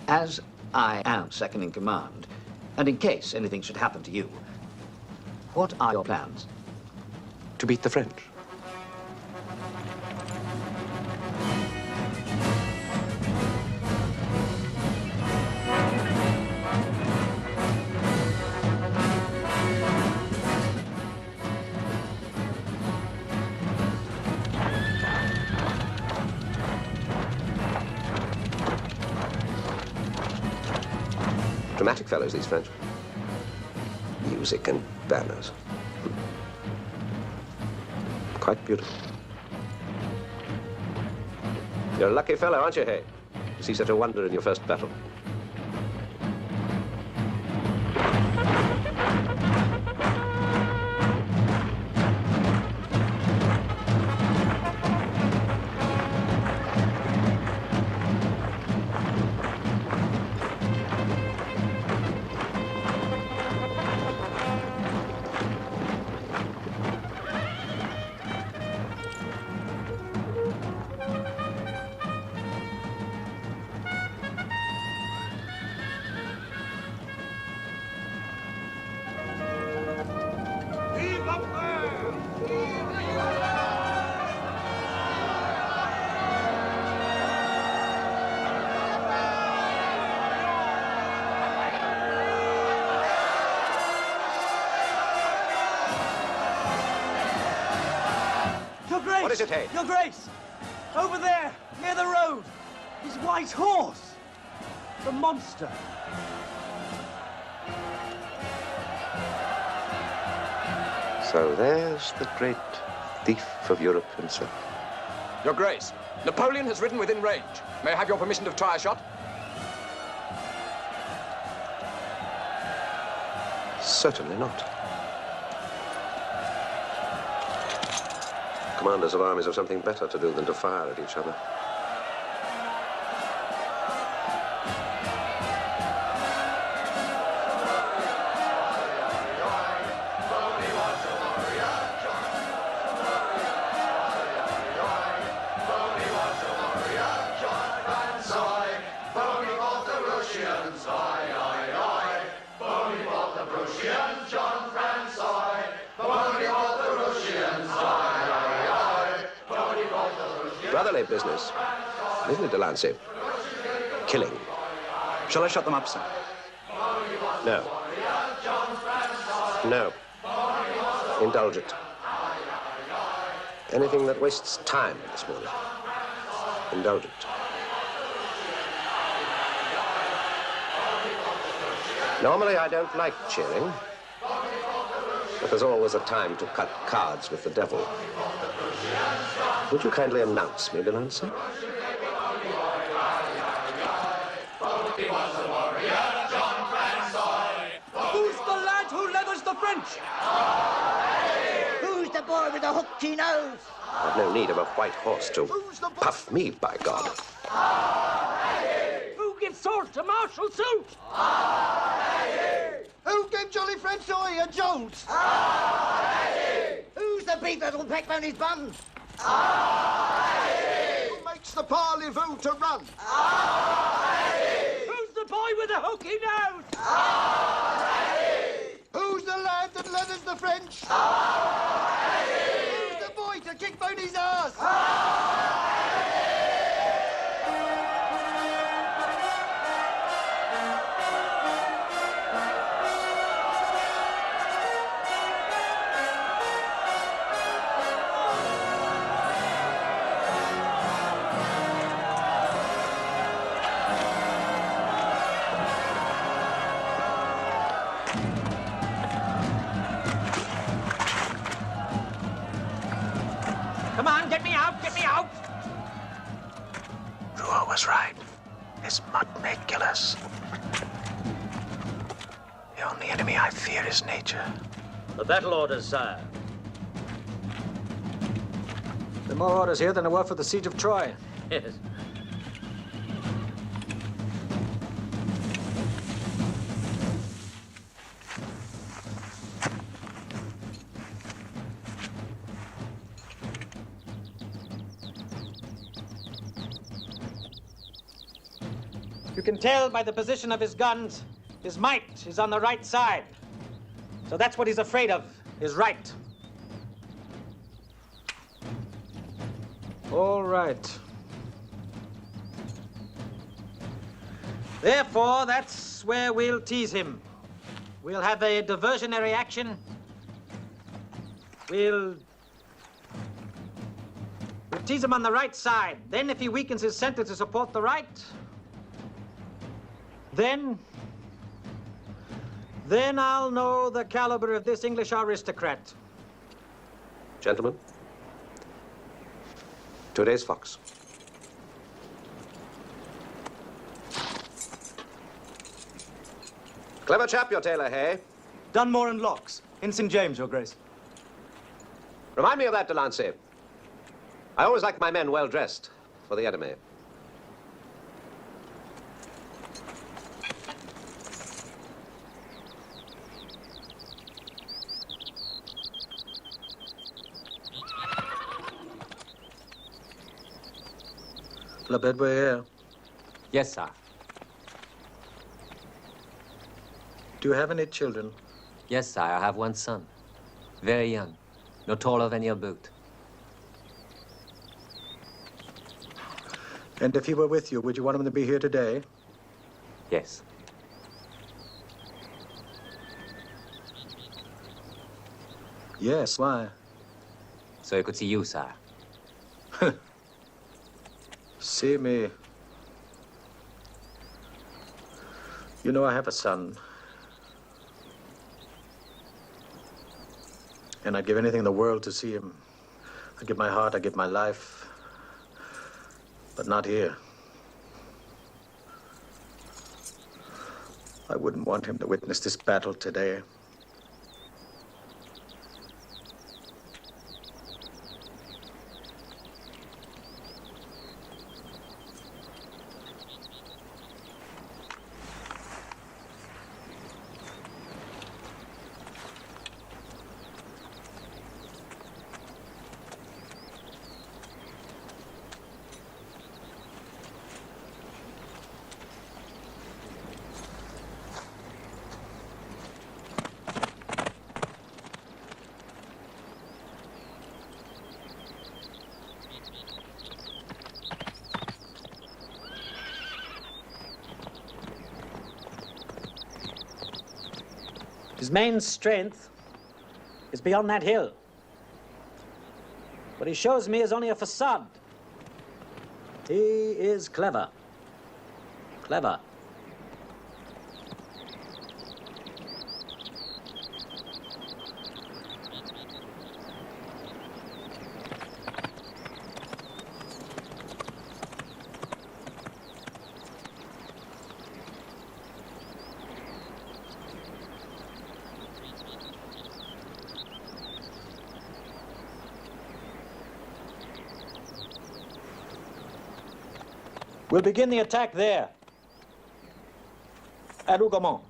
As I am second in command, and in case anything should happen to you, what are your plans? To beat the French. Dramatic fellows, these French. Music and banners. Quite beautiful. You're a lucky fellow, aren't you, Hay? To see such a wonder in your first battle. What is it, Hay? Your Grace! Over there, near the road! His white horse! The monster! So there's the great thief of Europe himself. Your Grace, Napoleon has ridden within range. May I have your permission to try a shot? Certainly not. Commanders of armies have something better to do than to fire at each other. Brotherly business, isn't it, Delancey? Killing. Shall I shut them up, sir? No. No. Indulge it. Anything that wastes time this morning. Indulge it. Normally, I don't like cheering, but there's always a time to cut cards with the devil. Would you kindly announce me, Delancey? Who's the lad who leathers the French? Who's the boy with the hooked nose? I've no need of a white horse to puff me, by God. Who gives sword to martial suit? Who gave Jolly French Oi a jolt? Who's the beef that'll peck down his bum? Who makes the parlez-vous to run? Who's the boy with the hooky nose? Who's the lad that leathers the French? Who's the boy to kick Boney's ass? Come on, get me out, get me out! Rouault was right. This mud may kill us. The only enemy I fear is nature. The battle orders, sire. There are more orders here than there were for the siege of Troy. Yes. You can tell by the position of his guns, his might is on the right side. So that's what he's afraid of, his right. All right. Therefore, that's where we'll tease him. We'll have a diversionary action. We'll tease him on the right side. Then, if he weakens his center to support the right, then Then I'll know the caliber of this English aristocrat. Gentlemen, today's fox. Clever chap, your tailor, hey? Dunmore and Locks, in St. James, Your Grace. Remind me of that, Delancey. I always like my men well dressed for the enemy. La Bedouille. Yes, sir. Do you have any children? Yes, sir. I have one son. Very young. No taller than your boot. And if he were with you, would you want him to be here today? Yes. Yes, why? So he could see you, sir. See me. You know, I have a son. And I'd give anything in the world to see him. I'd give my heart, I'd give my life. But not here. I wouldn't want him to witness this battle today. His main strength is beyond that hill. What he shows me is only a facade. He is clever. Clever. We'll begin the attack there, at Hougoumont.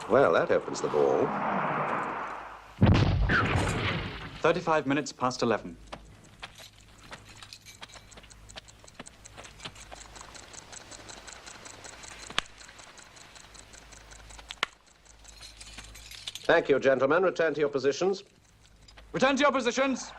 Well, that opens the ball. 35 minutes past 11. Thank you, gentlemen. Return to your positions. Return to your positions.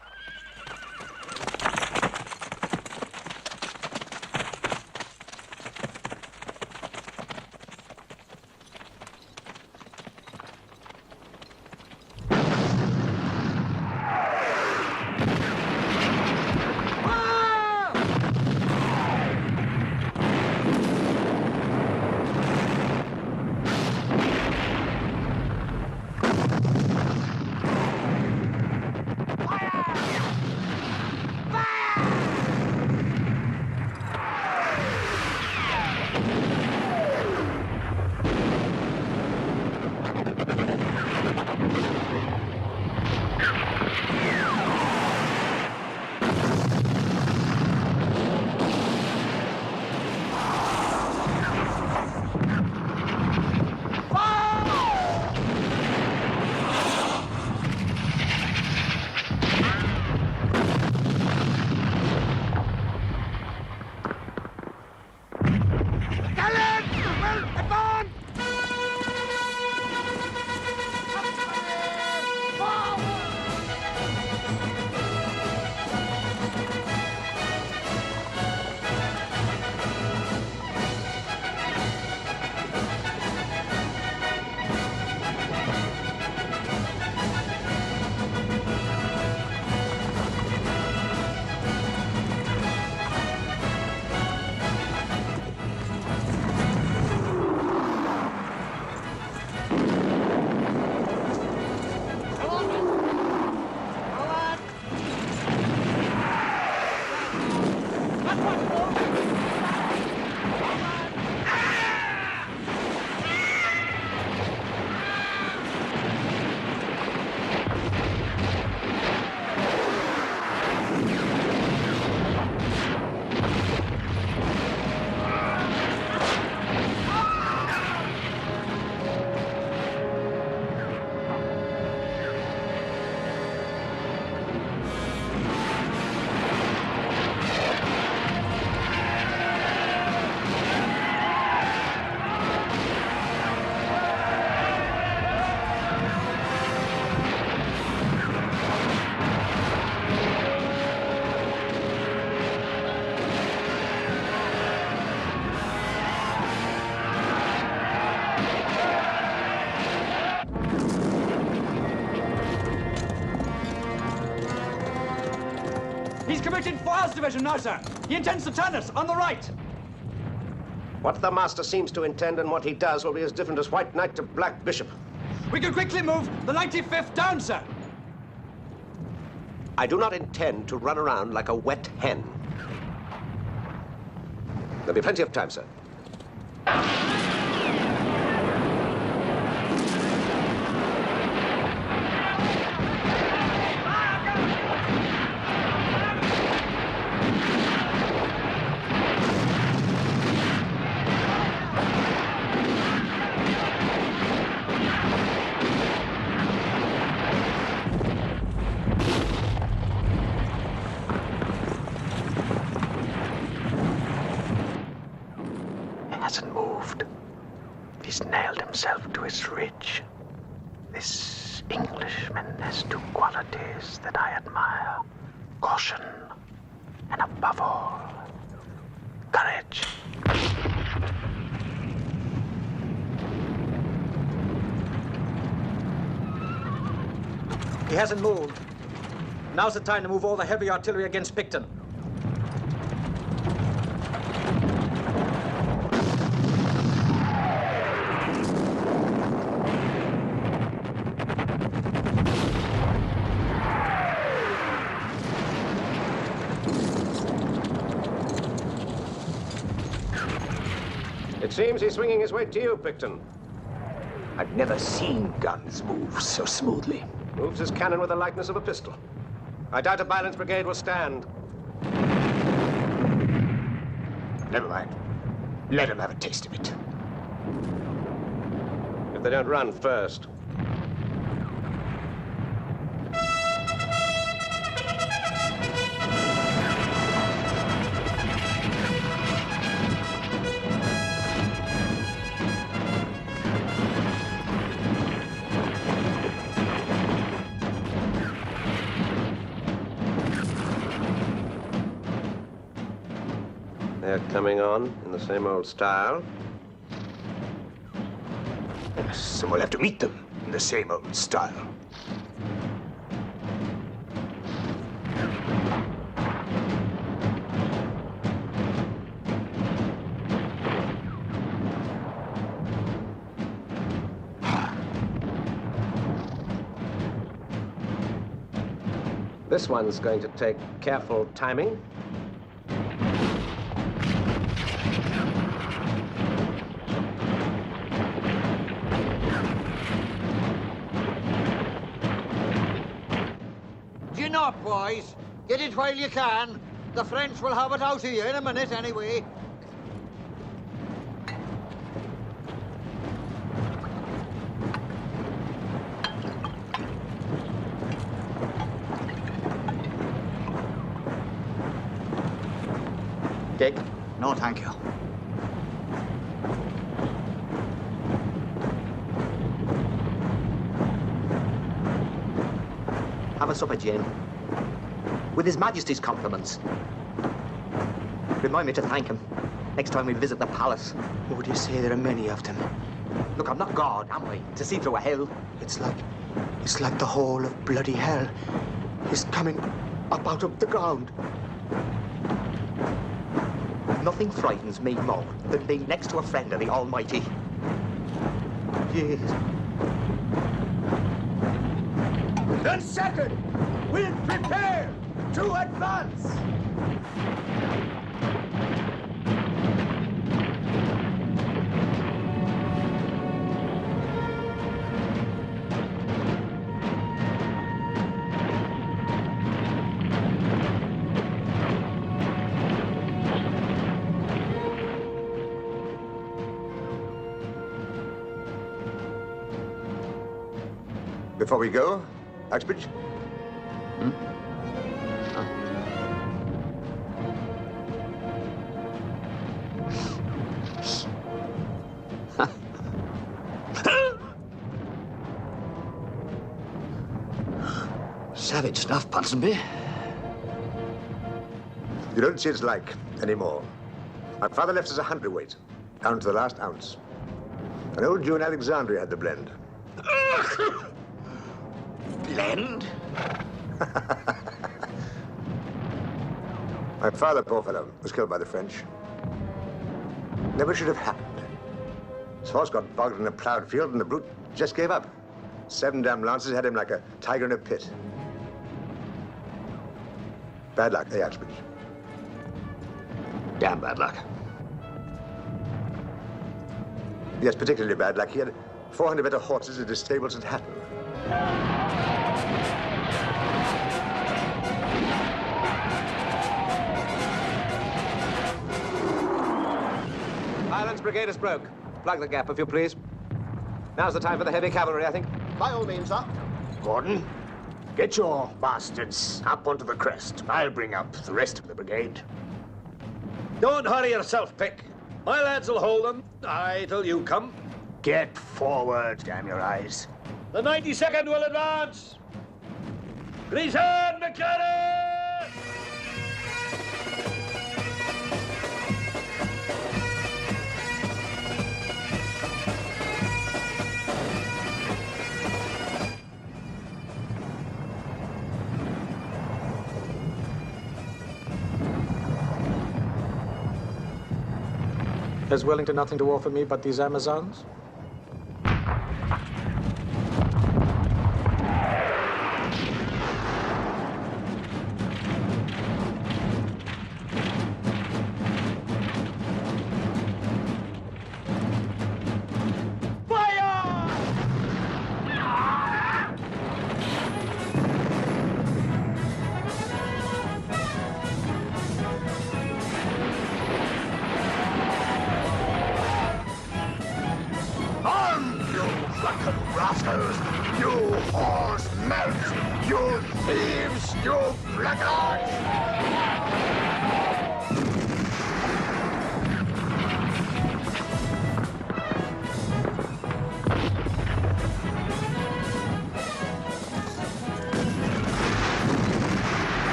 Fire! right in Foyle's division now, sir. He intends to turn us on the right. What the master seems to intend and what he does will be as different as White Knight to Black Bishop. We can quickly move the 95th down, sir. I do not intend to run around like a wet hen. There'll be plenty of time, sir. To his ridge. This Englishman has two qualities that I admire: caution, and above all, courage. He hasn't moved. Now's the time to move all the heavy artillery against Picton. It seems he's swinging his way to you, Picton. I've never seen guns move so smoothly. Moves his cannon with the lightness of a pistol. I doubt a Byland's brigade will stand. Never mind. Let him have a taste of it. If they don't run first. They're coming on in the same old style. Yes, and we'll have to meet them in the same old style. This one's going to take careful timing. Boys, get it while you can. The French will have it out of you in a minute anyway. Dick? No, thank you. Have a supper, Jane. With His Majesty's compliments. Remind me to thank him next time we visit the palace. Oh, do you say there are many of them? Look, I'm not God, am I? To see through a hell. It's like the whole of bloody hell is coming up out of the ground. Nothing frightens me more than being next to a friend of the Almighty. Yes. Then second, we'll prepare to advance. Before we go, Uxbridge? Savage stuff, Ponsonby. You don't see its like anymore. My father left us a hundredweight, down to the last ounce. An old Jew in Alexandria had the blend. Blend? My father, poor fellow, was killed by the French. Never should have happened. His horse got bogged in a plowed field and the brute just gave up. 7 damn lances had him like a tiger in a pit. Bad luck, eh, Uxbridge? Damn bad luck. Yes, particularly bad luck. He had 400 better horses at his stables at Hatton. Highlands Brigade is broke. Plug the gap, if you please. Now's the time for the heavy cavalry, I think. By all means, sir. Gordon, get your bastards up onto the crest. I'll bring up the rest of the brigade. Don't hurry yourself, Pick. My lads will hold them. Aye, till you come. Get forward, damn your eyes. The 92nd will advance. Gleason, McLaren! Has Wellington nothing to offer me but these Amazons?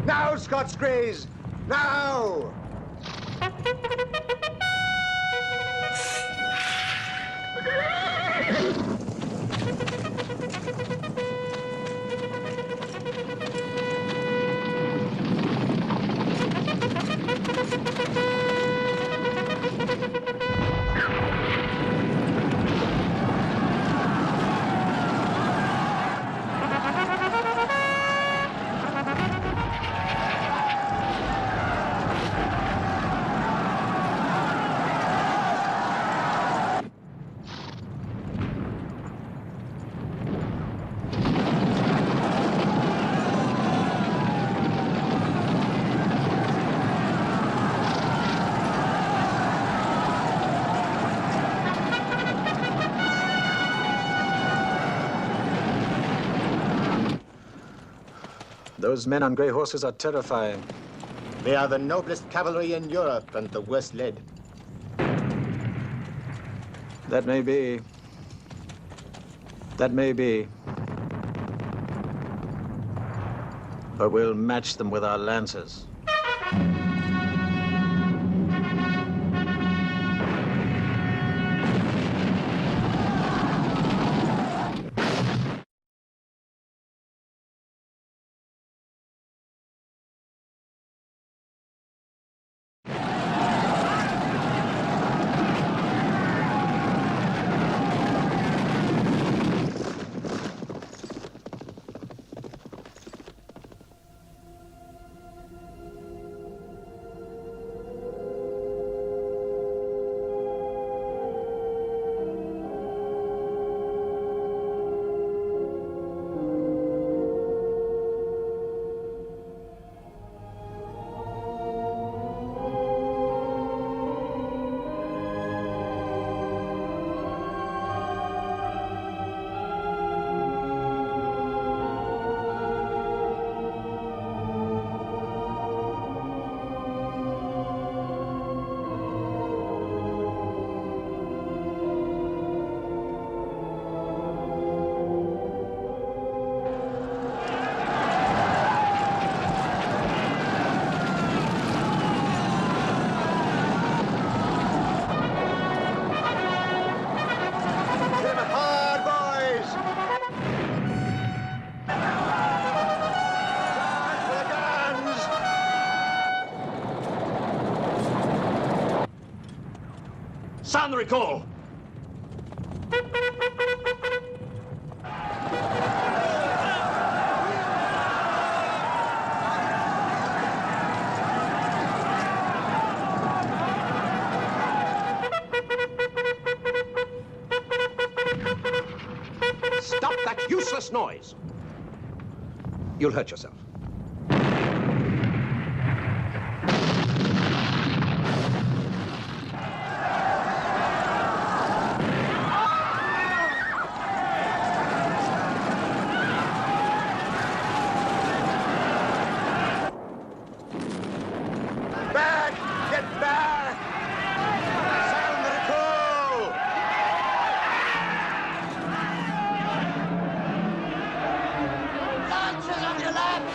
Now, Scots Greys! Now! Those men on grey horses are terrifying. They are the noblest cavalry in Europe and the worst led. That may be. That may be. But we'll match them with our lances. Sound the recall. Stop that useless noise. You'll hurt yourself. Back! Get back! Sound the recall! Lancers on your left!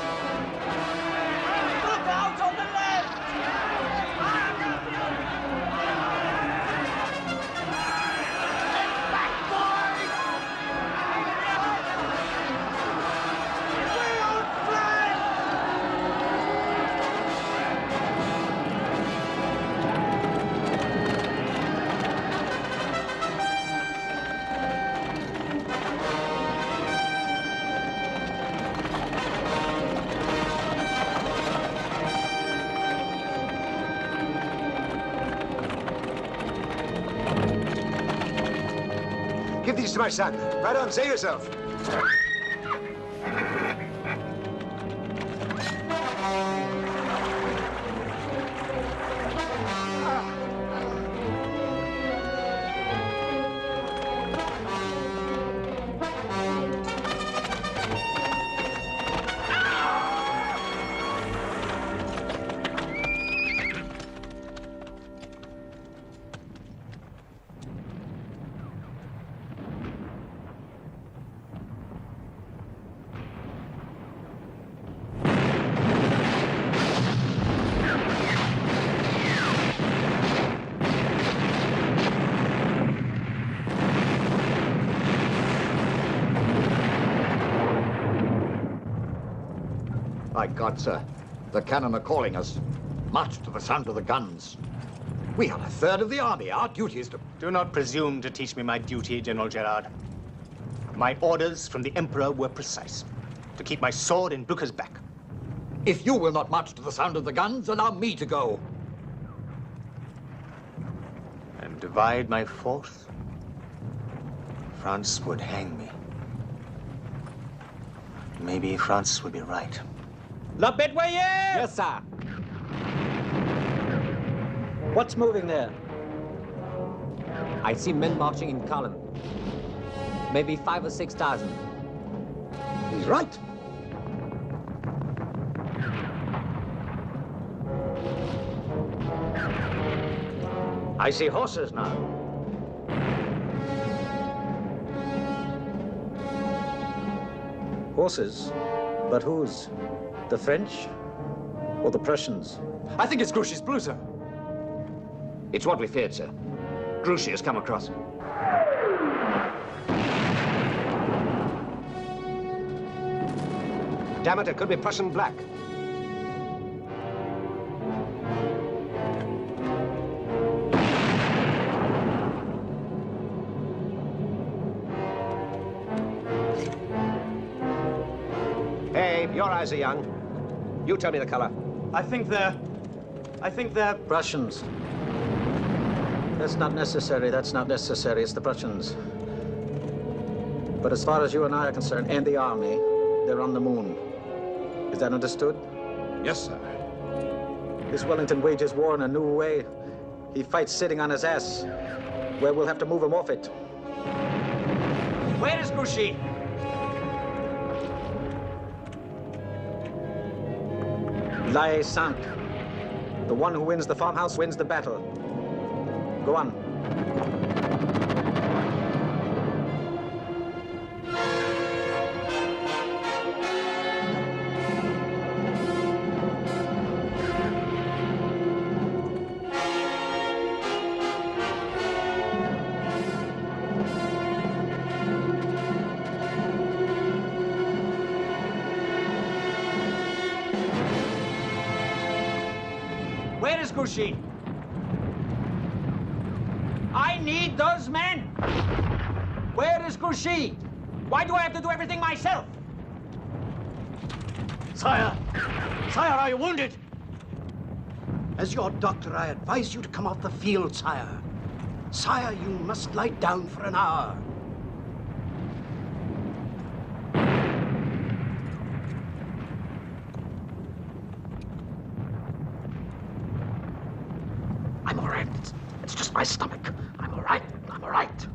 Look out on the left! Get back, boys! We'll flank! Give these to my son. Right on, save yourself. By God, sir, the cannon are calling us. March to the sound of the guns. We are a third of the army. Our duty is to... Do not presume to teach me my duty, General Gerard. My orders from the Emperor were precise. To keep my sword in Blücher's back. If you will not march to the sound of the guns, allow me to go. And divide my force, France would hang me. Maybe France would be right. La Bedouille! Yes, sir. What's moving there? I see men marching in column. Maybe 5,000 or 6,000. He's right. I see horses now. Horses? But whose? The French or the Prussians? I think it's Grouchy's Blücher. It's what we feared, sir. Grouchy has come across. Damn it, it could be Prussian black. Hey, your eyes are young. You tell me the color. I think they're Prussians. That's not necessary. That's not necessary. It's the Prussians. But as far as you and I are concerned, and the army, they're on the moon. Is that understood? Yes, sir. This Wellington wages war in a new way. He fights sitting on his ass. Well, we'll have to move him off it. Where is Grouchy? Lie cinq. The one who wins the farmhouse wins the battle. Go on. Where is Grouchy? I I need those men. Where is Grouchy? Why do I have to do everything myself? Sire! Sire, are you wounded? As your doctor, I advise you to come off the field, sire. Sire, you must lie down for an hour. I'm all right. It's just my stomach. I'm all right. I'm all right.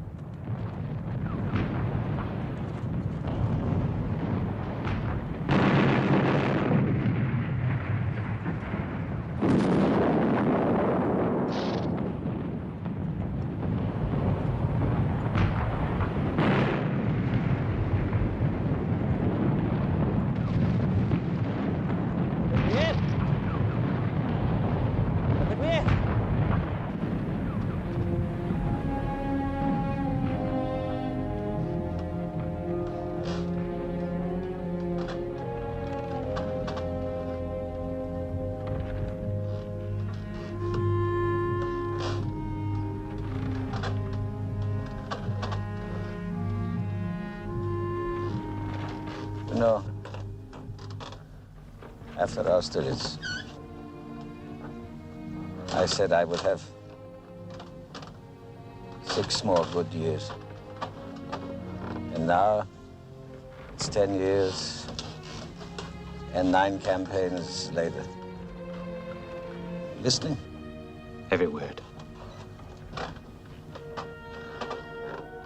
No. After Austerlitz, I said I would have 6 more good years. And now, it's 10 years and 9 campaigns later. Listening? Every word.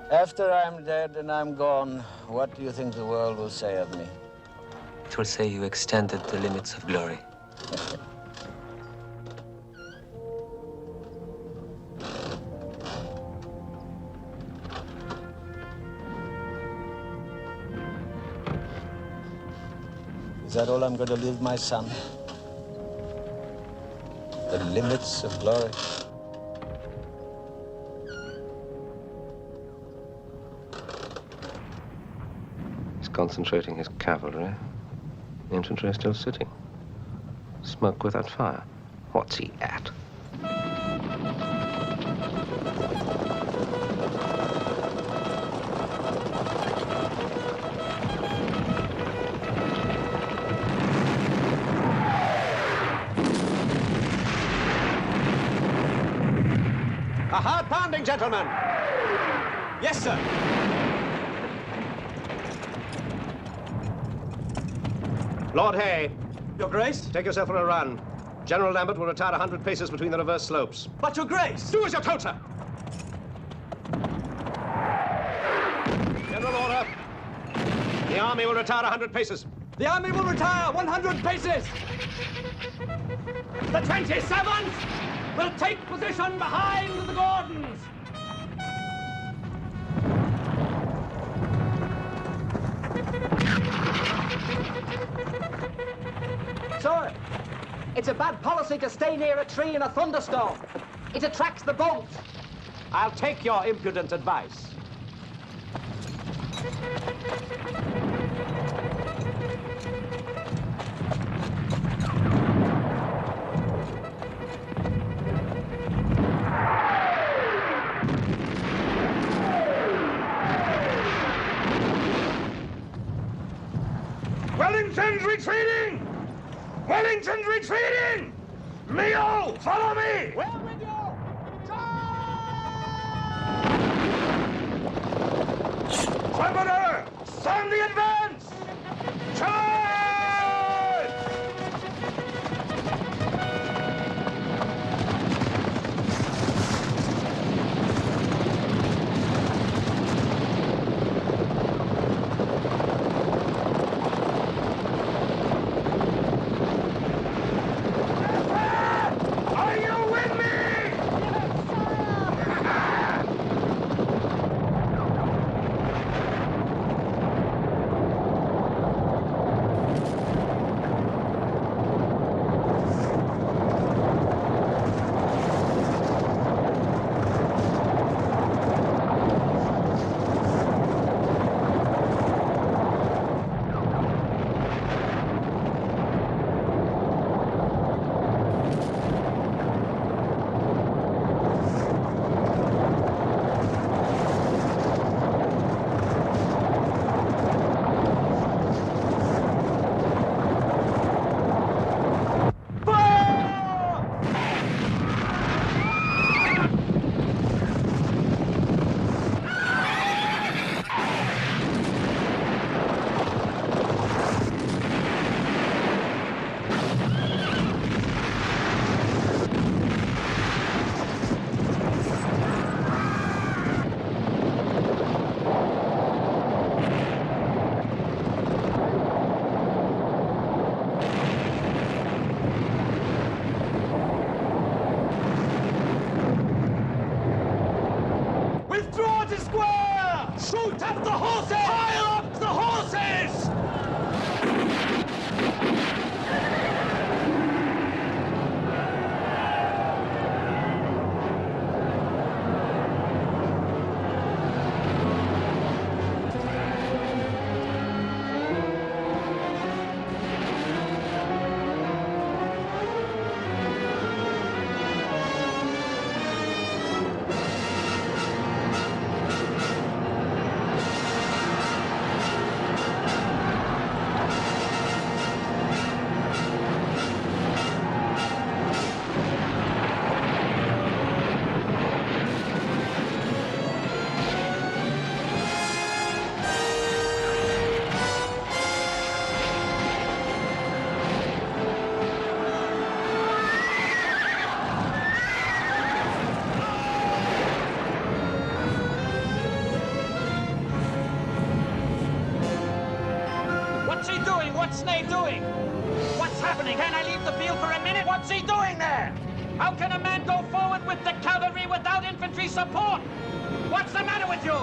After I'm dead and I'm gone, what do you think the world will say of me? It will say you extended the limits of glory. Is that all I'm going to leave my son? The limits of glory? Concentrating his cavalry. The infantry are still sitting. Smoke without fire. What's he at? A hard pounding, gentlemen. Yes, sir. Lord Hay. Your Grace? Take yourself for a run. General Lambert will retire 100 paces between the reverse slopes. But, Your Grace! Do as you're told, sir. General order. The army will retire 100 paces. The army will retire 100 paces! The 27th will take position behind the Gordons! Sir, it's a bad policy to stay near a tree in a thunderstorm. It attracts the bolt. I'll take your impudent advice. Wellington's retreating! Wellington's retreating! Leo, follow me! We're with you! Trumpeter, sound the advance! Charge! Are you with me? Draw to square! Shoot up the horses! Pile up the horses! What's Ney doing? What's happening? Can I leave the field for a minute? What's he doing there? How can a man go forward with the cavalry without infantry support? What's the matter with you?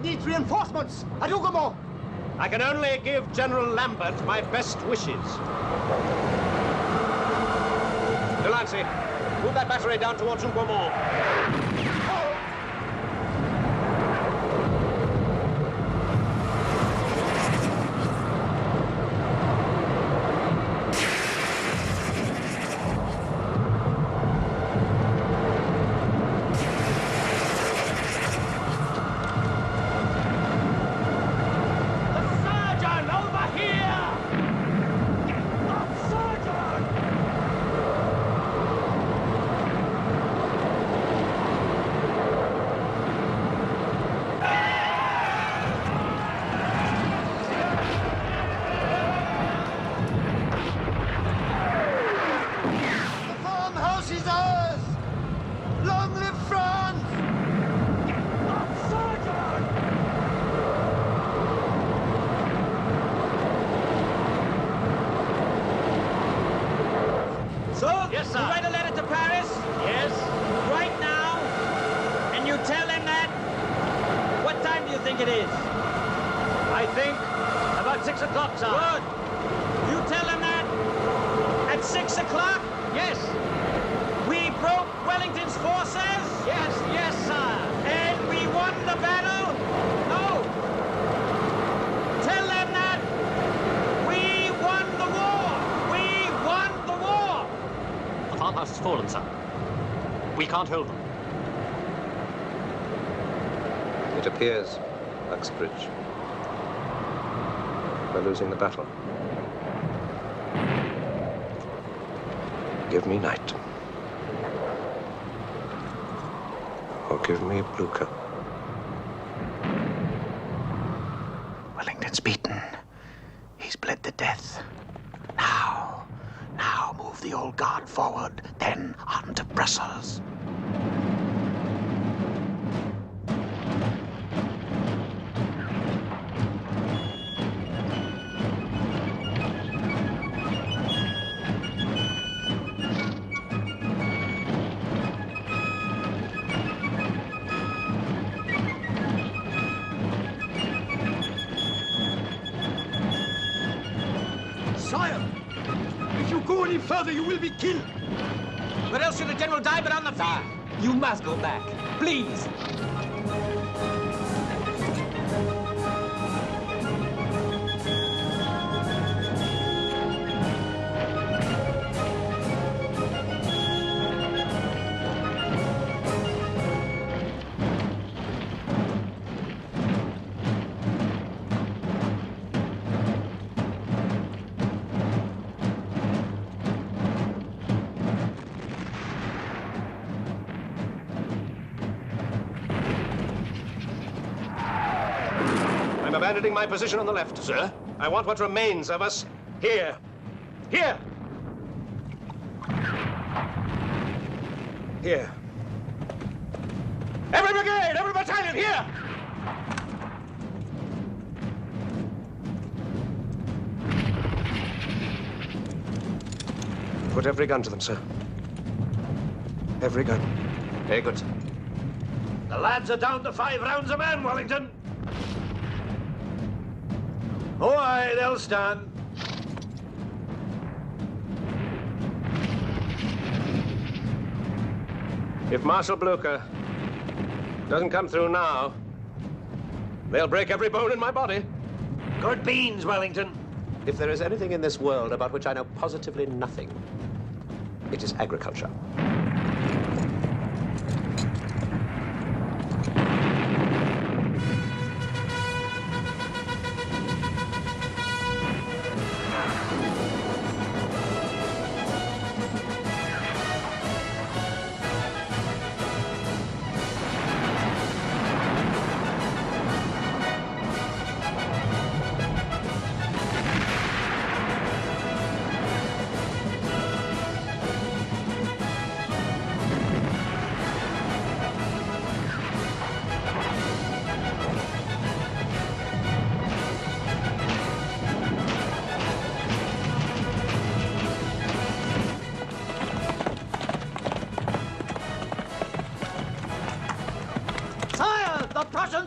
Needs reinforcements. Adugamon. I can only give General Lambert my best wishes. Delancey, move that battery down towards Hougoumont. it is? I think about 6 o'clock, sir. Good. You tell them that at 6 o'clock? Yes. We broke Wellington's forces? Yes, sir. And we won the battle? No. Tell them that we won the war. We won the war. The farmhouse has fallen, sir. We can't hold them. It appears, Uxbridge, we're losing the battle. Give me night. Or give me Blücher. Wellington's beaten. He's bled to death. Now move the old guard forward, then on to Brussels. Sire, if you go any further, you will be killed. Where else should the general die but on the field? You must go back. Please. Abandoning my position on the left. Sir? I want what remains of us here. Here! Here. Every brigade, every battalion, here! Put every gun to them, sir. Every gun. Very good, sir. The lads are down to 5 rounds a man, Wellington. Oh, aye, they'll stand. If Marshal Blücher doesn't come through now, they'll break every bone in my body. Good beans, Wellington. If there is anything in this world about which I know positively nothing, it is agriculture.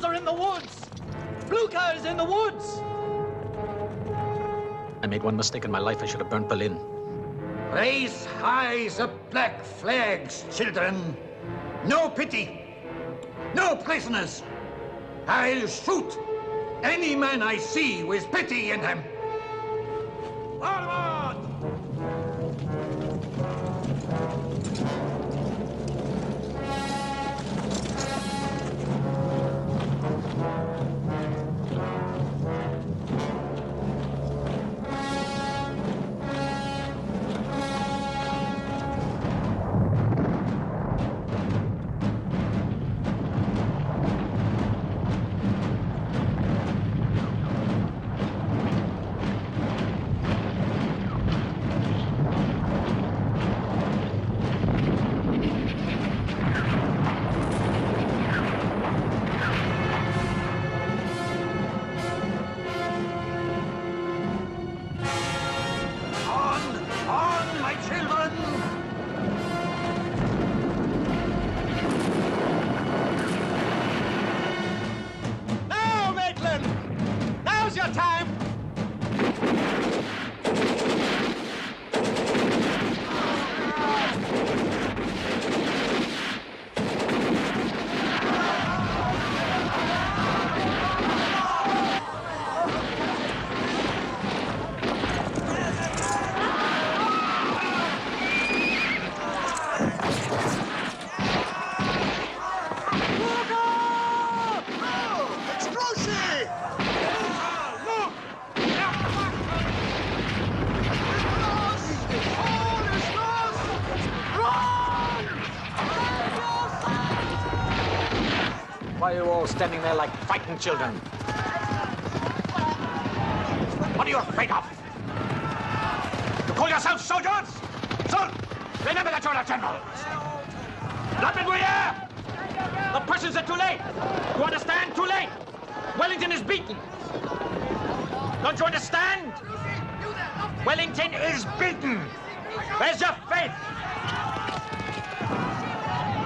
Are in the woods! Blücher is in the woods! I made one mistake in my life. I should have burnt Berlin. Raise high the black flags, children. No pity. No prisoners. I'll shoot any man I see with pity in him. Forward! Why are you all standing there like frightened children? What are you afraid of? You call yourselves soldiers? So, remember that you're a general. Blücher! The Prussians are too late. You understand? Too late. Wellington is beaten. Don't you understand? Wellington is beaten. Where's your faith?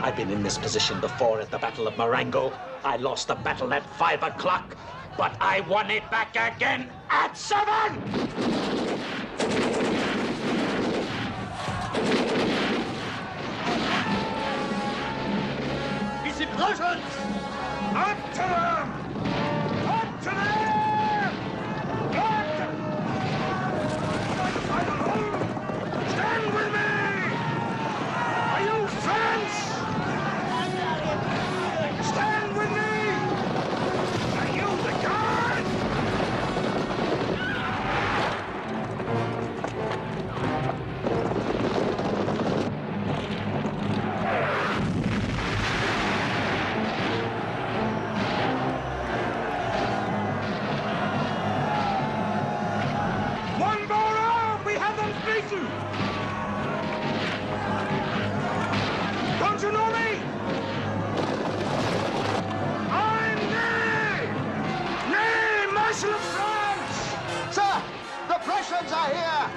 I've been in this position before at the Battle of Marengo. I lost the battle at 5 o'clock, but I won it back again at 7! These implosions! Up to them! Up to them! Up to them! Stand with me! Are you French? Stand with me! Are you the guard? One more round! We have them beaten! Don't you know me? I'm Ney! Ney, Marshal of France! Sir, the Prussians are here!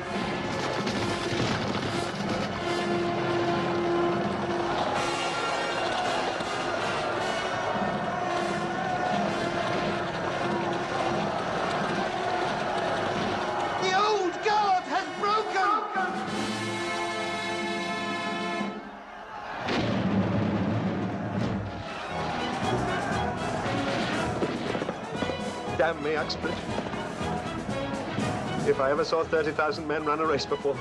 The old guard has broken! Damn me, Uxbridge. If I ever saw 30,000 men run a race before.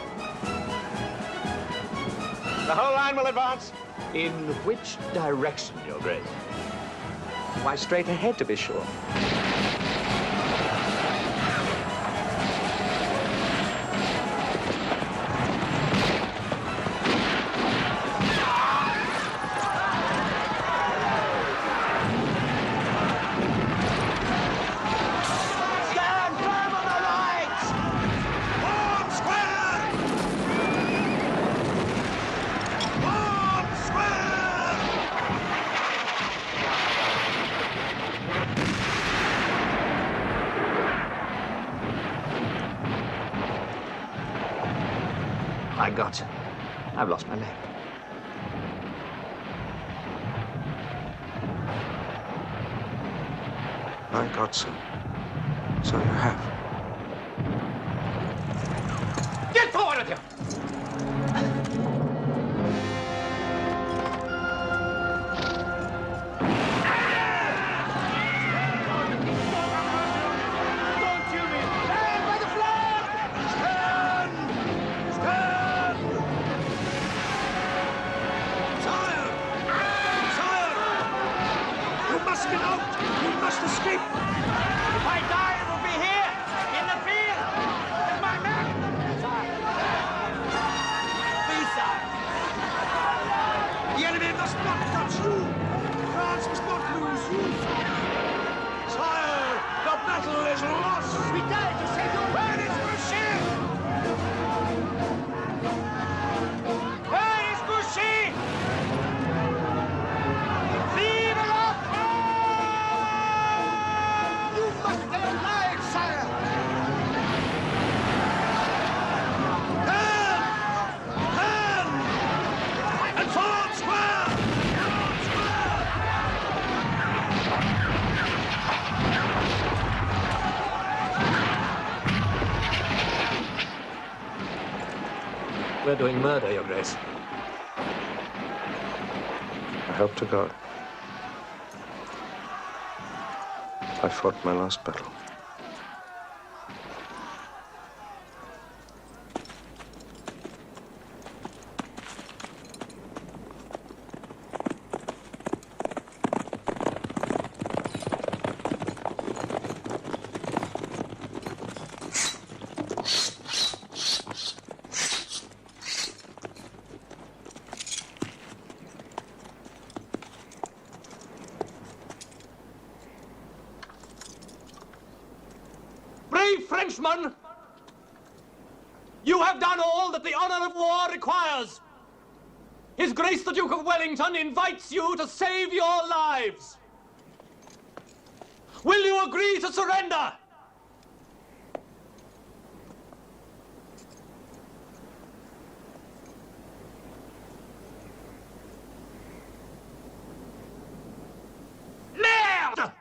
The whole line will advance. In which direction, Your Grace? Why, straight ahead, to be sure. Stand firm on the right! Form square! Form square! My God, sir. I've lost my leg. My God, sir. So you have. Get forward with you! Don't kill me! Stand by the flag! Stand! Stand! Sire! Sire! You must get out! You must escape! If I die, it will be here, in the field, with my men! Please, sire! The enemy must not touch you! France must not lose you! Sire, the battle is lost! We died to save your... Where is Blücher? Where is Grouchy? Vive la France! You must stay alive, sire! Turn! Turn! And forward square! Forward square! We're doing murder, Your Grace. I hope to God. I fought my last battle. Englishmen! You have done all that the honor of war requires. His Grace the Duke of Wellington invites you to save your lives. Will you agree to surrender? Merde!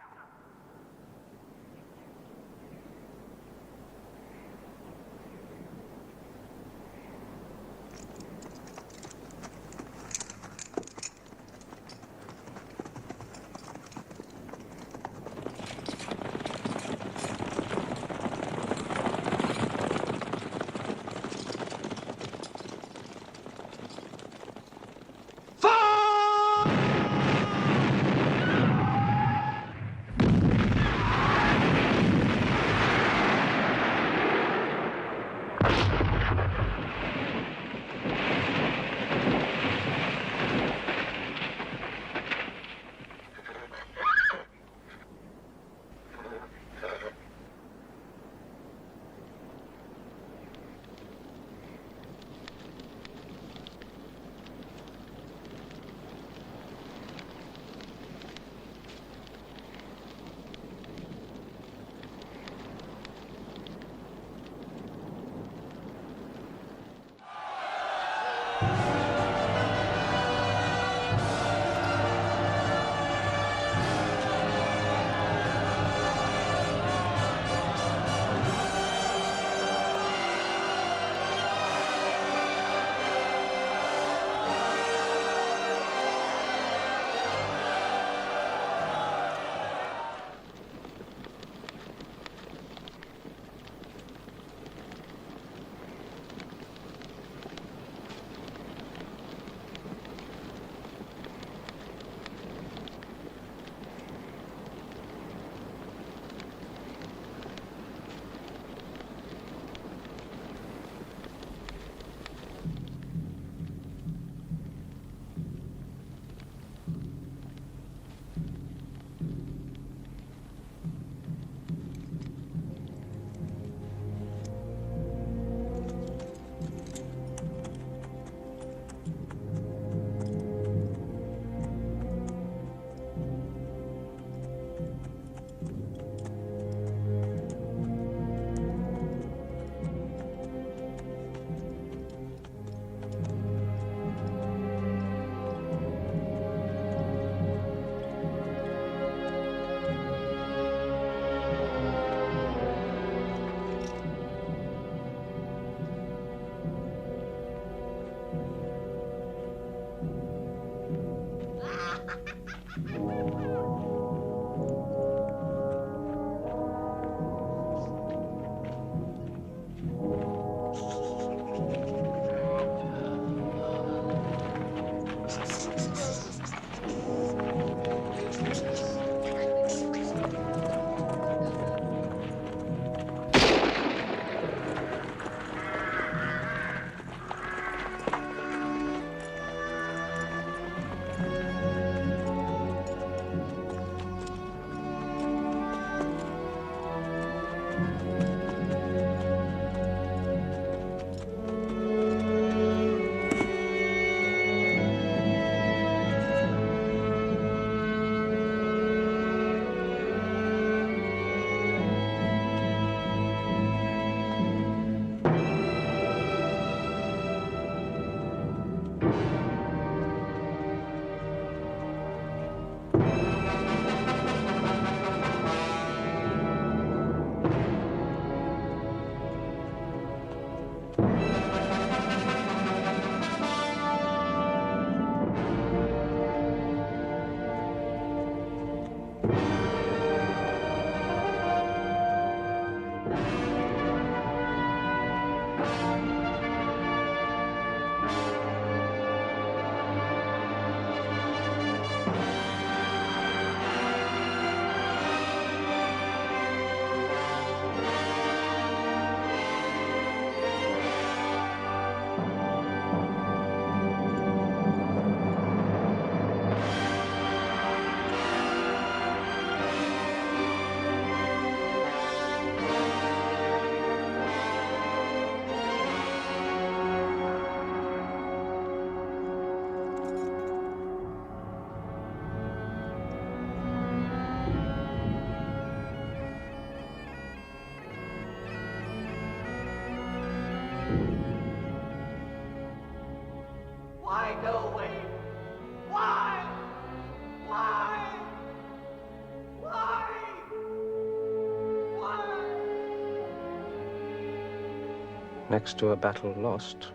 Next to a battle lost,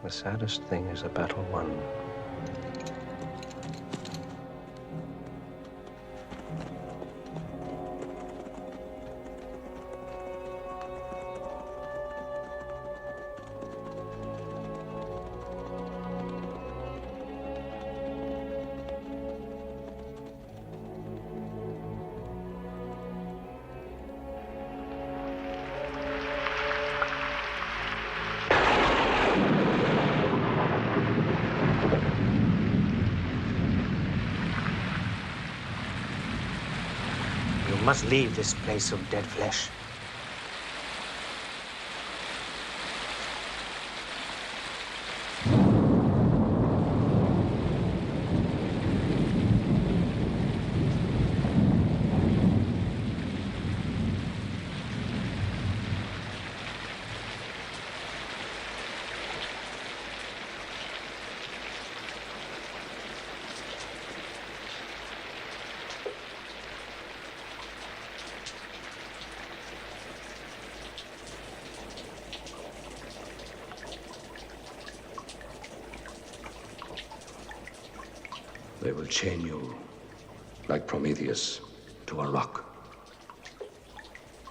the saddest thing is a battle won. You must leave this place of dead flesh. They will chain you, like Prometheus, to a rock,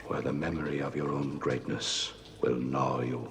where the memory of your own greatness will gnaw you.